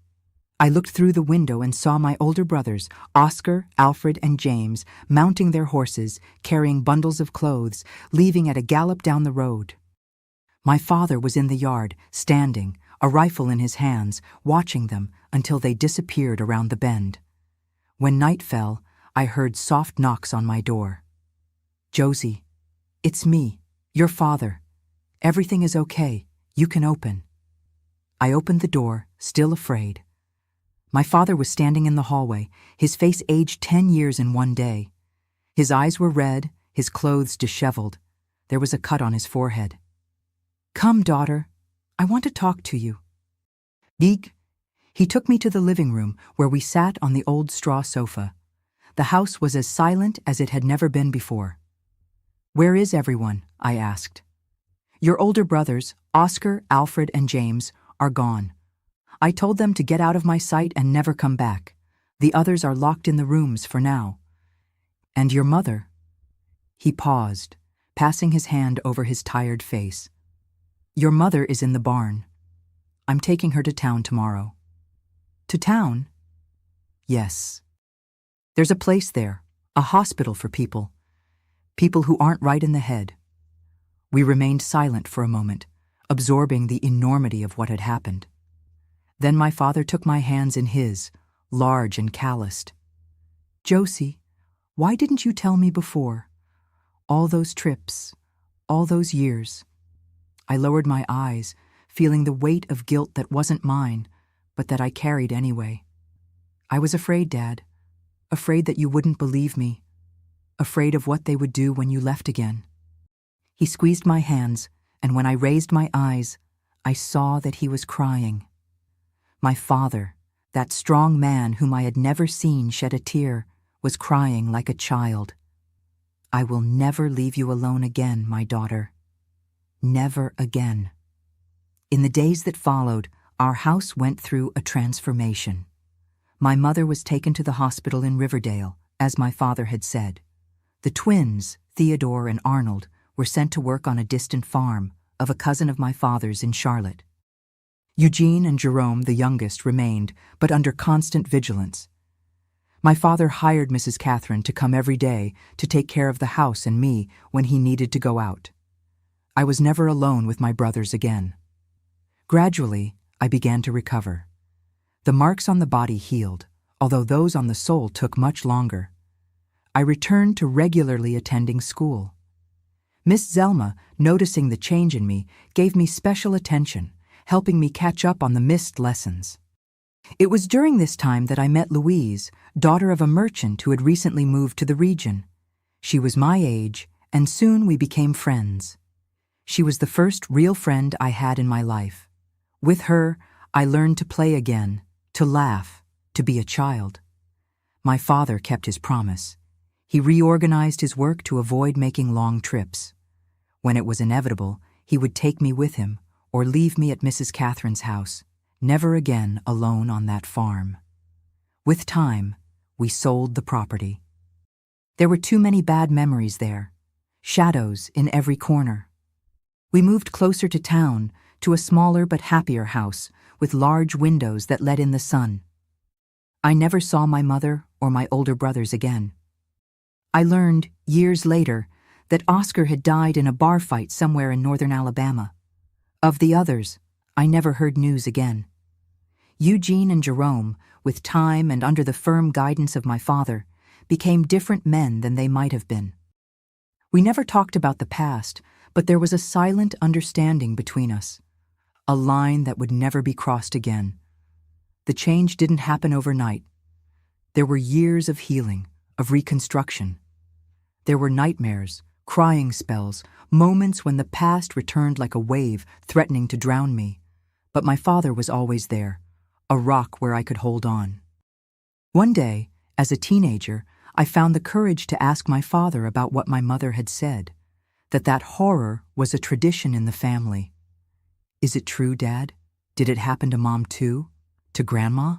I looked through the window and saw my older brothers, Oscar, Alfred, and James, mounting their horses, carrying bundles of clothes, leaving at a gallop down the road. My father was in the yard, standing, a rifle in his hands, watching them until they disappeared around the bend. When night fell, I heard soft knocks on my door. "Josie, it's me, your father. Everything is okay. You can open." I opened the door, still afraid. My father was standing in the hallway, his face aged 10 years in one day. His eyes were red, his clothes disheveled. There was a cut on his forehead. "Come, daughter. I want to talk to you." Geek. He took me to the living room, where we sat on the old straw sofa. The house was as silent as it had never been before. "Where is everyone?" I asked. "Your older brothers, Oscar, Alfred, and James, are gone. I told them to get out of my sight and never come back. The others are locked in the rooms for now." "And your mother?" He paused, passing his hand over his tired face. "Your mother is in the barn. I'm taking her to town tomorrow." "To town?" "Yes. There's a place there, a hospital for people who aren't right in the head." We remained silent for a moment, absorbing the enormity of what had happened. Then my father took my hands in his, large and calloused. "Josie, why didn't you tell me before? All those trips, all those years." I lowered my eyes, feeling the weight of guilt that wasn't mine, but that I carried anyway. "I was afraid, Dad. Afraid that you wouldn't believe me. Afraid of what they would do when you left again." He squeezed my hands, and when I raised my eyes, I saw that he was crying. My father, that strong man whom I had never seen shed a tear, was crying like a child. "I will never leave you alone again, my daughter. Never again." In the days that followed, our house went through a transformation. My mother was taken to the hospital in Riverdale, as my father had said. The twins, Theodore and Arnold, were sent to work on a distant farm of a cousin of my father's in Charlotte. Eugene and Jerome, the youngest, remained, but under constant vigilance. My father hired Mrs. Catherine to come every day to take care of the house and me when he needed to go out. I was never alone with my brothers again. Gradually, I began to recover. The marks on the body healed, although those on the soul took much longer. I returned to regularly attending school. Miss Zelma, noticing the change in me, gave me special attention, helping me catch up on the missed lessons. It was during this time that I met Louise, daughter of a merchant who had recently moved to the region. She was my age, and soon we became friends. She was the first real friend I had in my life. With her, I learned to play again, to laugh, to be a child. My father kept his promise. He reorganized his work to avoid making long trips. When it was inevitable, he would take me with him or leave me at Mrs. Catherine's house, never again alone on that farm. With time, we sold the property. There were too many bad memories there, shadows in every corner. We moved closer to town, to a smaller but happier house, with large windows that let in the sun. I never saw my mother or my older brothers again. I learned, years later, that Oscar had died in a bar fight somewhere in northern Alabama. Of the others, I never heard news again. Eugene and Jerome, with time and under the firm guidance of my father, became different men than they might have been. We never talked about the past, but there was a silent understanding between us, a line that would never be crossed again. The change didn't happen overnight. There were years of healing, of reconstruction. There were nightmares, crying spells, moments when the past returned like a wave, threatening to drown me. But my father was always there, a rock where I could hold on. One day, as a teenager, I found the courage to ask my father about what my mother had said, that horror was a tradition in the family. "Is it true, Dad? Did it happen to Mom too? To Grandma?"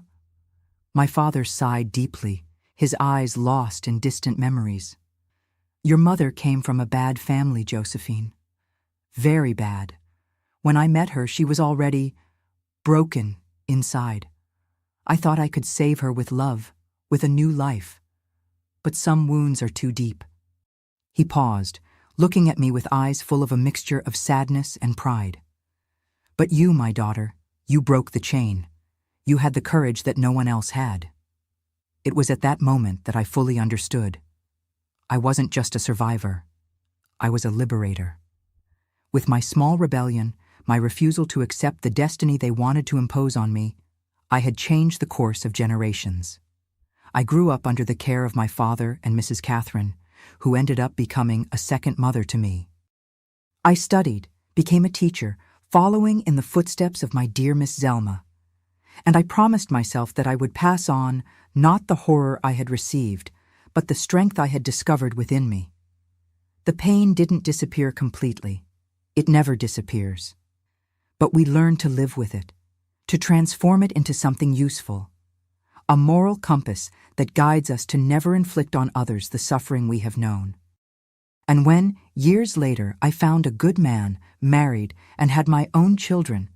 My father sighed deeply, his eyes lost in distant memories. "Your mother came from a bad family, Josephine. Very bad. When I met her, she was already broken inside. I thought I could save her with love, with a new life. But some wounds are too deep." He paused, looking at me with eyes full of a mixture of sadness and pride. "But you, my daughter, you broke the chain. You had the courage that no one else had." It was at that moment that I fully understood. I wasn't just a survivor. I was a liberator. With my small rebellion, my refusal to accept the destiny they wanted to impose on me, I had changed the course of generations. I grew up under the care of my father and Mrs. Catherine, who ended up becoming a second mother to me. I studied, became a teacher, following in the footsteps of my dear Miss Zelma. And I promised myself that I would pass on not the horror I had received, but the strength I had discovered within me. The pain didn't disappear completely. It never disappears. But we learn to live with it, to transform it into something useful, a moral compass that guides us to never inflict on others the suffering we have known. And when, years later, I found a good man, married, and had my own children,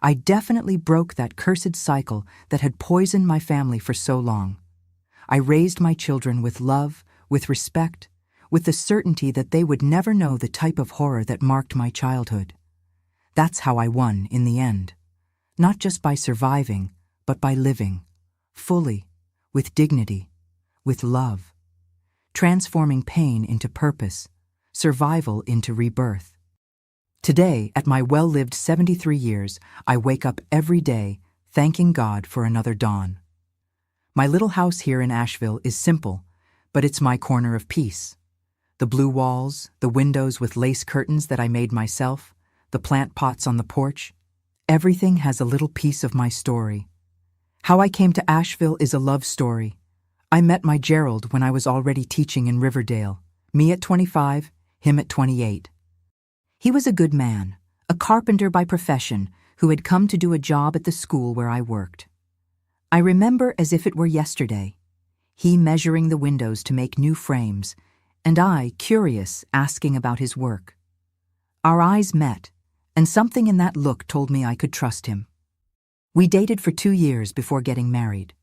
I definitely broke that cursed cycle that had poisoned my family for so long. I raised my children with love, with respect, with the certainty that they would never know the type of horror that marked my childhood. That's how I won in the end, not just by surviving, but by living, fully, with dignity, with love, transforming pain into purpose, survival into rebirth. Today, at my well-lived 73 years, I wake up every day thanking God for another dawn. My little house here in Asheville is simple, but it's my corner of peace. The blue walls, the windows with lace curtains that I made myself, the plant pots on the porch, everything has a little piece of my story. How I came to Asheville is a love story. I met my Gerald when I was already teaching in Riverdale, me at 25, him at 28. He was a good man, a carpenter by profession, who had come to do a job at the school where I worked. I remember as if it were yesterday, he measuring the windows to make new frames, and I, curious, asking about his work. Our eyes met, and something in that look told me I could trust him. We dated for 2 years before getting married.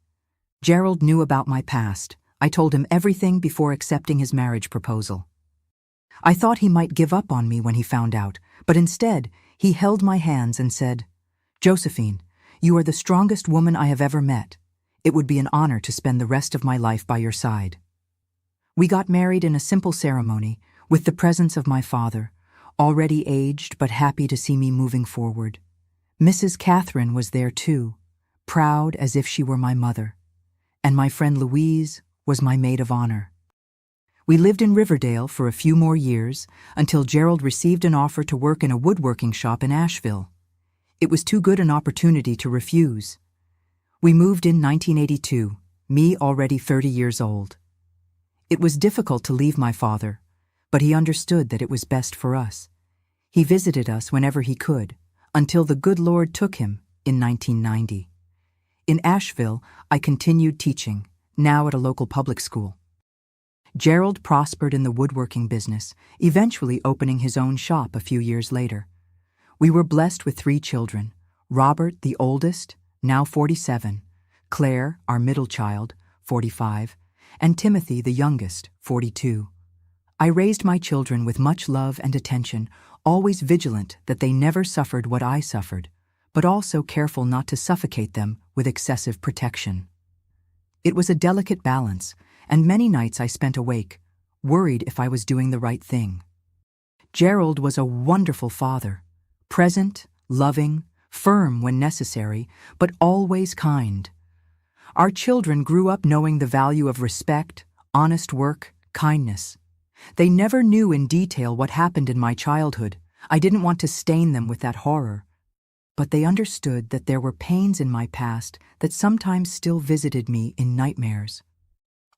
Gerald knew about my past. I told him everything before accepting his marriage proposal. I thought he might give up on me when he found out, but instead, he held my hands and said, "Josephine, you are the strongest woman I have ever met. It would be an honor to spend the rest of my life by your side." We got married in a simple ceremony, with the presence of my father, already aged but happy to see me moving forward. Mrs. Catherine was there too, proud as if she were my mother, and my friend Louise was my maid of honor. We lived in Riverdale for a few more years until Gerald received an offer to work in a woodworking shop in Asheville. It was too good an opportunity to refuse. We moved in 1982, me already 30 years old. It was difficult to leave my father, but he understood that it was best for us. He visited us whenever he could, until the good Lord took him in 1990. In Asheville, I continued teaching, now at a local public school. Gerald prospered in the woodworking business, eventually opening his own shop a few years later. We were blessed with 3 children, Robert, the oldest, now 47, Claire, our middle child, 45, and Timothy, the youngest, 42. I raised my children with much love and attention, always vigilant that they never suffered what I suffered, but also careful not to suffocate them with excessive protection. It was a delicate balance, and many nights I spent awake, worried if I was doing the right thing. Gerald was a wonderful father, present, loving, firm when necessary, but always kind. Our children grew up knowing the value of respect, honest work, kindness. They never knew in detail what happened in my childhood. I didn't want to stain them with that horror. But they understood that there were pains in my past that sometimes still visited me in nightmares.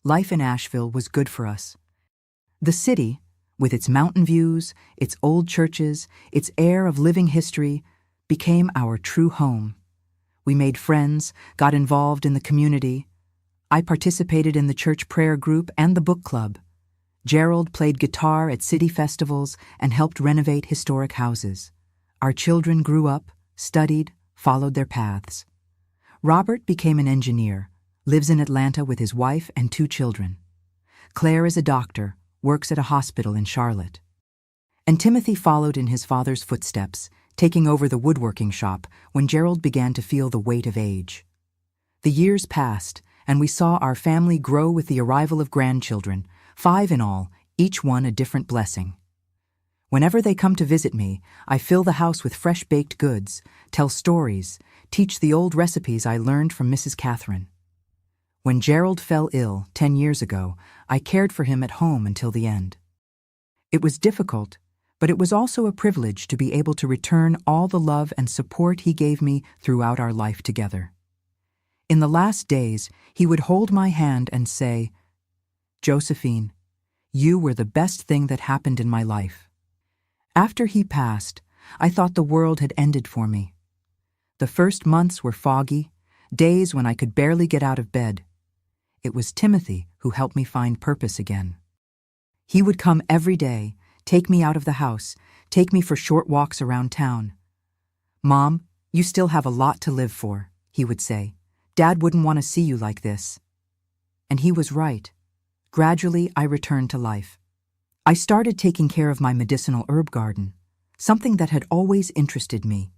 Life in Asheville was good for us. The city, with its mountain views, its old churches, its air of living history, became our true home. We made friends, got involved in the community. I participated in the church prayer group and the book club. Gerald played guitar at city festivals and helped renovate historic houses. Our children grew up, studied, followed their paths. Robert became an engineer, lives in Atlanta with his wife and 2 children. Claire is a doctor, works at a hospital in Charlotte. And Timothy followed in his father's footsteps, taking over the woodworking shop when Gerald began to feel the weight of age. The years passed, and we saw our family grow with the arrival of grandchildren, 5 in all, each one a different blessing. Whenever they come to visit me, I fill the house with fresh baked goods, tell stories, teach the old recipes I learned from Mrs. Catherine. When Gerald fell ill 10 years ago, I cared for him at home until the end. It was difficult, but it was also a privilege to be able to return all the love and support he gave me throughout our life together. In the last days, he would hold my hand and say, "Josephine, you were the best thing that happened in my life." After he passed, I thought the world had ended for me. The first months were foggy, days when I could barely get out of bed. It was Timothy who helped me find purpose again. He would come every day, take me out of the house, take me for short walks around town. "Mom, you still have a lot to live for," he would say. "Dad wouldn't want to see you like this." And he was right. Gradually, I returned to life. I started taking care of my medicinal herb garden, something that had always interested me.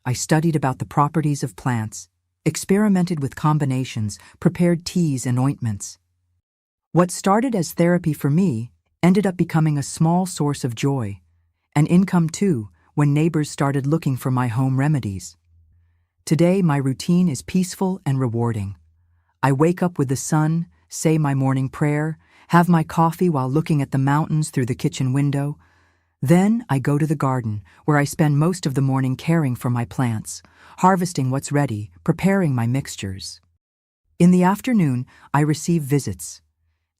I studied about the properties of plants, experimented with combinations, prepared teas and ointments. What started as therapy for me ended up becoming a small source of joy, an income too, when neighbors started looking for my home remedies. Today, my routine is peaceful and rewarding. I wake up with the sun, say my morning prayer, have my coffee while looking at the mountains through the kitchen window. Then I go to the garden, where I spend most of the morning caring for my plants, harvesting what's ready, preparing my mixtures. In the afternoon, I receive visits.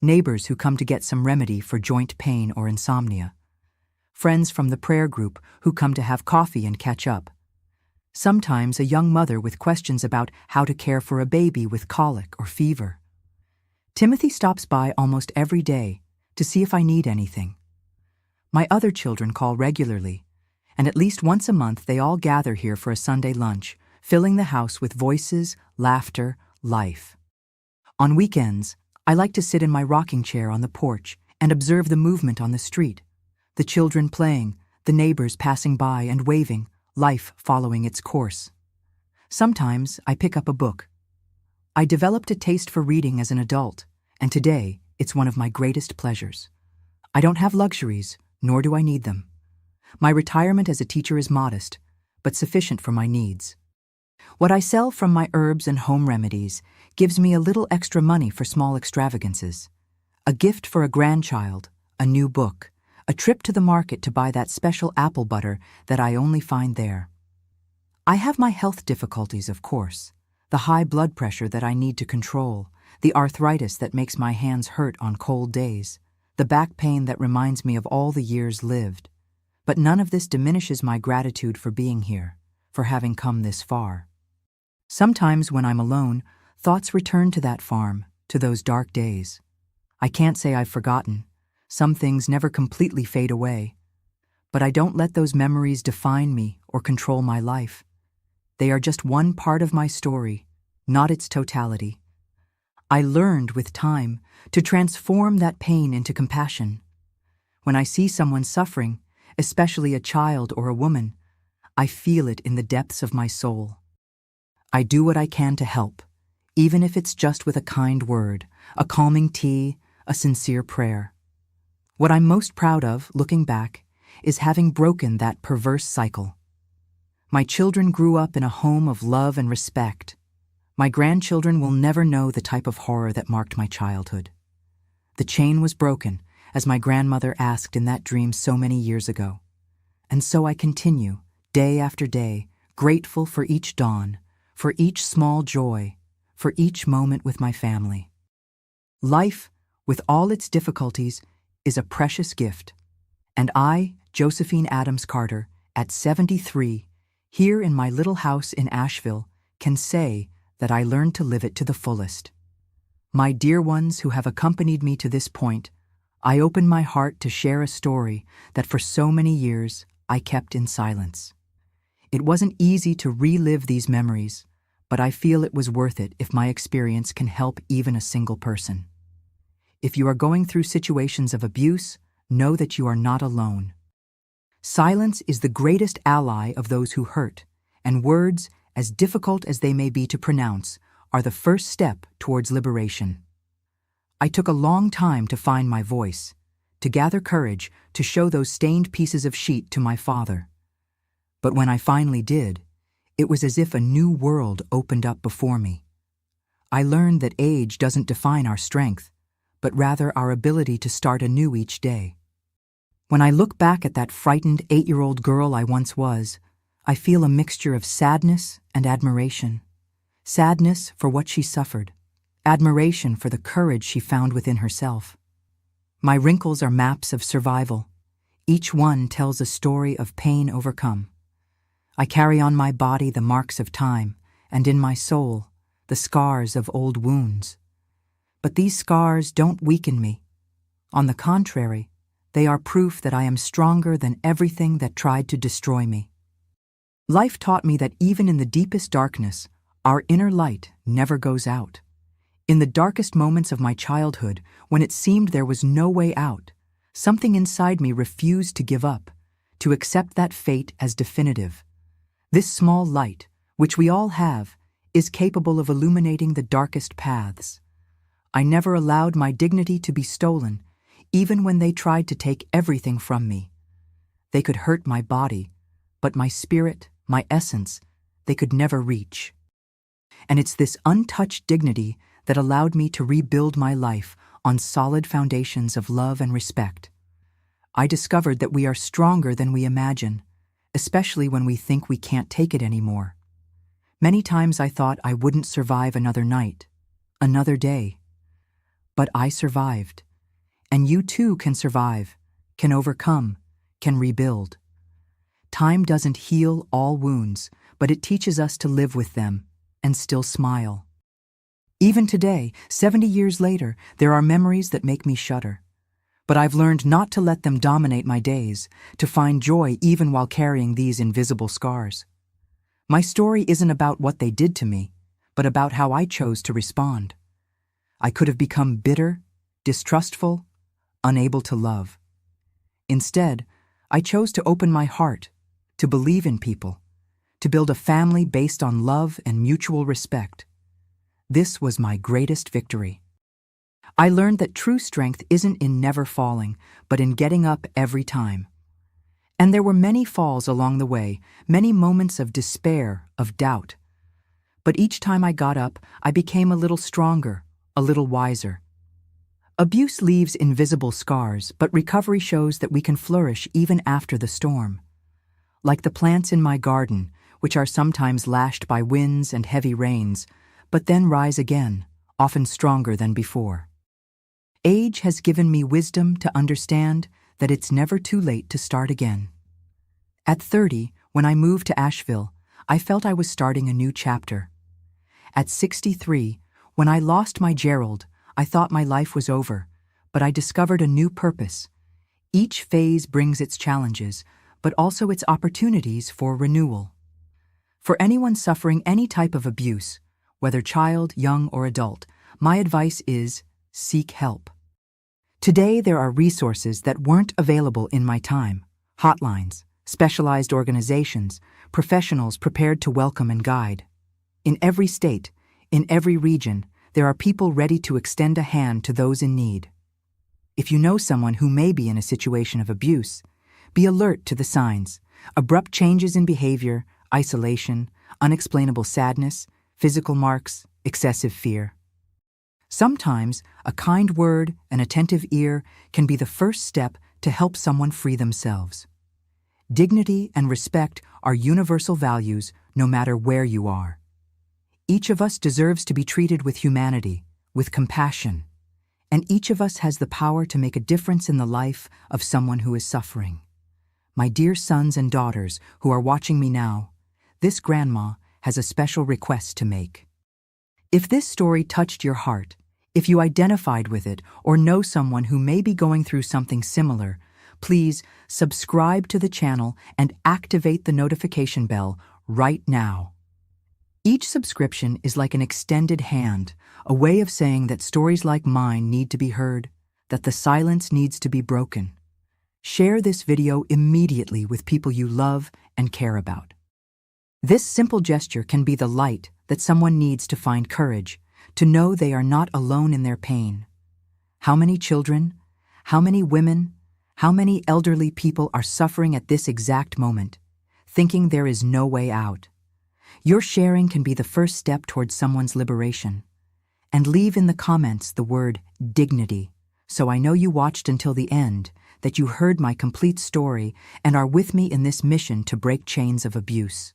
Neighbors who come to get some remedy for joint pain or insomnia. Friends from the prayer group who come to have coffee and catch up. Sometimes a young mother with questions about how to care for a baby with colic or fever. Timothy stops by almost every day to see if I need anything. My other children call regularly, and at least once a month they all gather here for a Sunday lunch, filling the house with voices, laughter, life. On weekends, I like to sit in my rocking chair on the porch and observe the movement on the street, the children playing, the neighbors passing by and waving, life following its course. Sometimes I pick up a book. I developed a taste for reading as an adult, and today it's one of my greatest pleasures. I don't have luxuries, nor do I need them. My retirement as a teacher is modest, but sufficient for my needs. What I sell from my herbs and home remedies gives me a little extra money for small extravagances. A gift for a grandchild, a new book, a trip to the market to buy that special apple butter that I only find there. I have my health difficulties, of course. The high blood pressure that I need to control, the arthritis that makes my hands hurt on cold days, the back pain that reminds me of all the years lived. But none of this diminishes my gratitude for being here, for having come this far. Sometimes when I'm alone, thoughts return to that farm, to those dark days. I can't say I've forgotten. Some things never completely fade away. But I don't let those memories define me or control my life. They are just one part of my story, not its totality. I learned with time to transform that pain into compassion. When I see someone suffering, especially a child or a woman, I feel it in the depths of my soul. I do what I can to help, even if it's just with a kind word, a calming tea, a sincere prayer. What I'm most proud of, looking back, is having broken that perverse cycle. My children grew up in a home of love and respect. My grandchildren will never know the type of horror that marked my childhood. The chain was broken, as my grandmother asked in that dream so many years ago. And so I continue, day after day, grateful for each dawn, for each small joy, for each moment with my family. Life, with all its difficulties, is a precious gift. And I, Josephine Adams Carter, at 73, here in my little house in Asheville, can say that I learned to live it to the fullest. My dear ones who have accompanied me to this point, I open my heart to share a story that for so many years I kept in silence. It wasn't easy to relive these memories, but I feel it was worth it if my experience can help even a single person. If you are going through situations of abuse, know that you are not alone. Silence is the greatest ally of those who hurt, and words, as difficult as they may be to pronounce, are the first step towards liberation. I took a long time to find my voice, to gather courage to show those stained pieces of sheet to my father. But when I finally did, it was as if a new world opened up before me. I learned that age doesn't define our strength, but rather our ability to start anew each day. When I look back at that frightened 8-year-old girl I once was, I feel a mixture of sadness and admiration. Sadness for what she suffered, admiration for the courage she found within herself. My wrinkles are maps of survival. Each one tells a story of pain overcome. I carry on my body the marks of time, and in my soul, the scars of old wounds. But these scars don't weaken me. On the contrary, they are proof that I am stronger than everything that tried to destroy me. Life taught me that even in the deepest darkness, our inner light never goes out. In the darkest moments of my childhood, when it seemed there was no way out, something inside me refused to give up, to accept that fate as definitive. This small light, which we all have, is capable of illuminating the darkest paths. I never allowed my dignity to be stolen, even when they tried to take everything from me. They could hurt my body, but my spirit, my essence, they could never reach. And it's this untouched dignity that allowed me to rebuild my life on solid foundations of love and respect. I discovered that we are stronger than we imagine, especially when we think we can't take it anymore. Many times I thought I wouldn't survive another night, another day. But I survived. And you too can survive, can overcome, can rebuild. Time doesn't heal all wounds, but it teaches us to live with them and still smile. Even today, 70 years later, there are memories that make me shudder. But I've learned not to let them dominate my days, to find joy even while carrying these invisible scars. My story isn't about what they did to me, but about how I chose to respond. I could have become bitter, distrustful, unable to love. Instead, I chose to open my heart, to believe in people, to build a family based on love and mutual respect. This was my greatest victory. I learned that true strength isn't in never falling, but in getting up every time. And there were many falls along the way, many moments of despair, of doubt. But each time I got up, I became a little stronger, a little wiser. Abuse leaves invisible scars, but recovery shows that we can flourish even after the storm. Like the plants in my garden, which are sometimes lashed by winds and heavy rains, but then rise again, often stronger than before. Age has given me wisdom to understand that it's never too late to start again. At 30, when I moved to Asheville, I felt I was starting a new chapter. At 63, when I lost my Gerald, I thought my life was over, but I discovered a new purpose. Each phase brings its challenges, but also its opportunities for renewal. For anyone suffering any type of abuse, whether child, young, or adult, my advice is seek help. Today, there are resources that weren't available in my time: hotlines, specialized organizations, professionals prepared to welcome and guide. In every state, in every region, there are people ready to extend a hand to those in need. If you know someone who may be in a situation of abuse, be alert to the signs: abrupt changes in behavior, isolation, unexplainable sadness, physical marks, excessive fear. Sometimes, a kind word, an attentive ear, can be the first step to help someone free themselves. Dignity and respect are universal values no matter where you are. Each of us deserves to be treated with humanity, with compassion, and each of us has the power to make a difference in the life of someone who is suffering. My dear sons and daughters who are watching me now, this grandma has a special request to make. If this story touched your heart, if you identified with it or know someone who may be going through something similar, please subscribe to the channel and activate the notification bell right now. Each subscription is like an extended hand, a way of saying that stories like mine need to be heard, that the silence needs to be broken. Share this video immediately with people you love and care about. This simple gesture can be the light that someone needs to find courage, to know they are not alone in their pain. How many children, how many women, how many elderly people are suffering at this exact moment, thinking there is no way out? Your sharing can be the first step towards someone's liberation. And leave in the comments the word dignity, so I know you watched until the end, that you heard my complete story and are with me in this mission to break chains of abuse.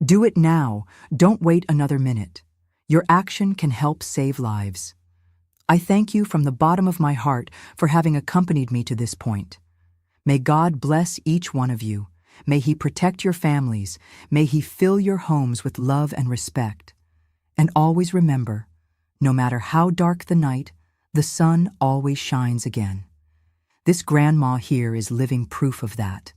Do it now. Don't wait another minute. Your action can help save lives. I thank you from the bottom of my heart for having accompanied me to this point. May God bless each one of you. May He protect your families. May He fill your homes with love and respect. And always remember, no matter how dark the night, the sun always shines again. This grandma here is living proof of that.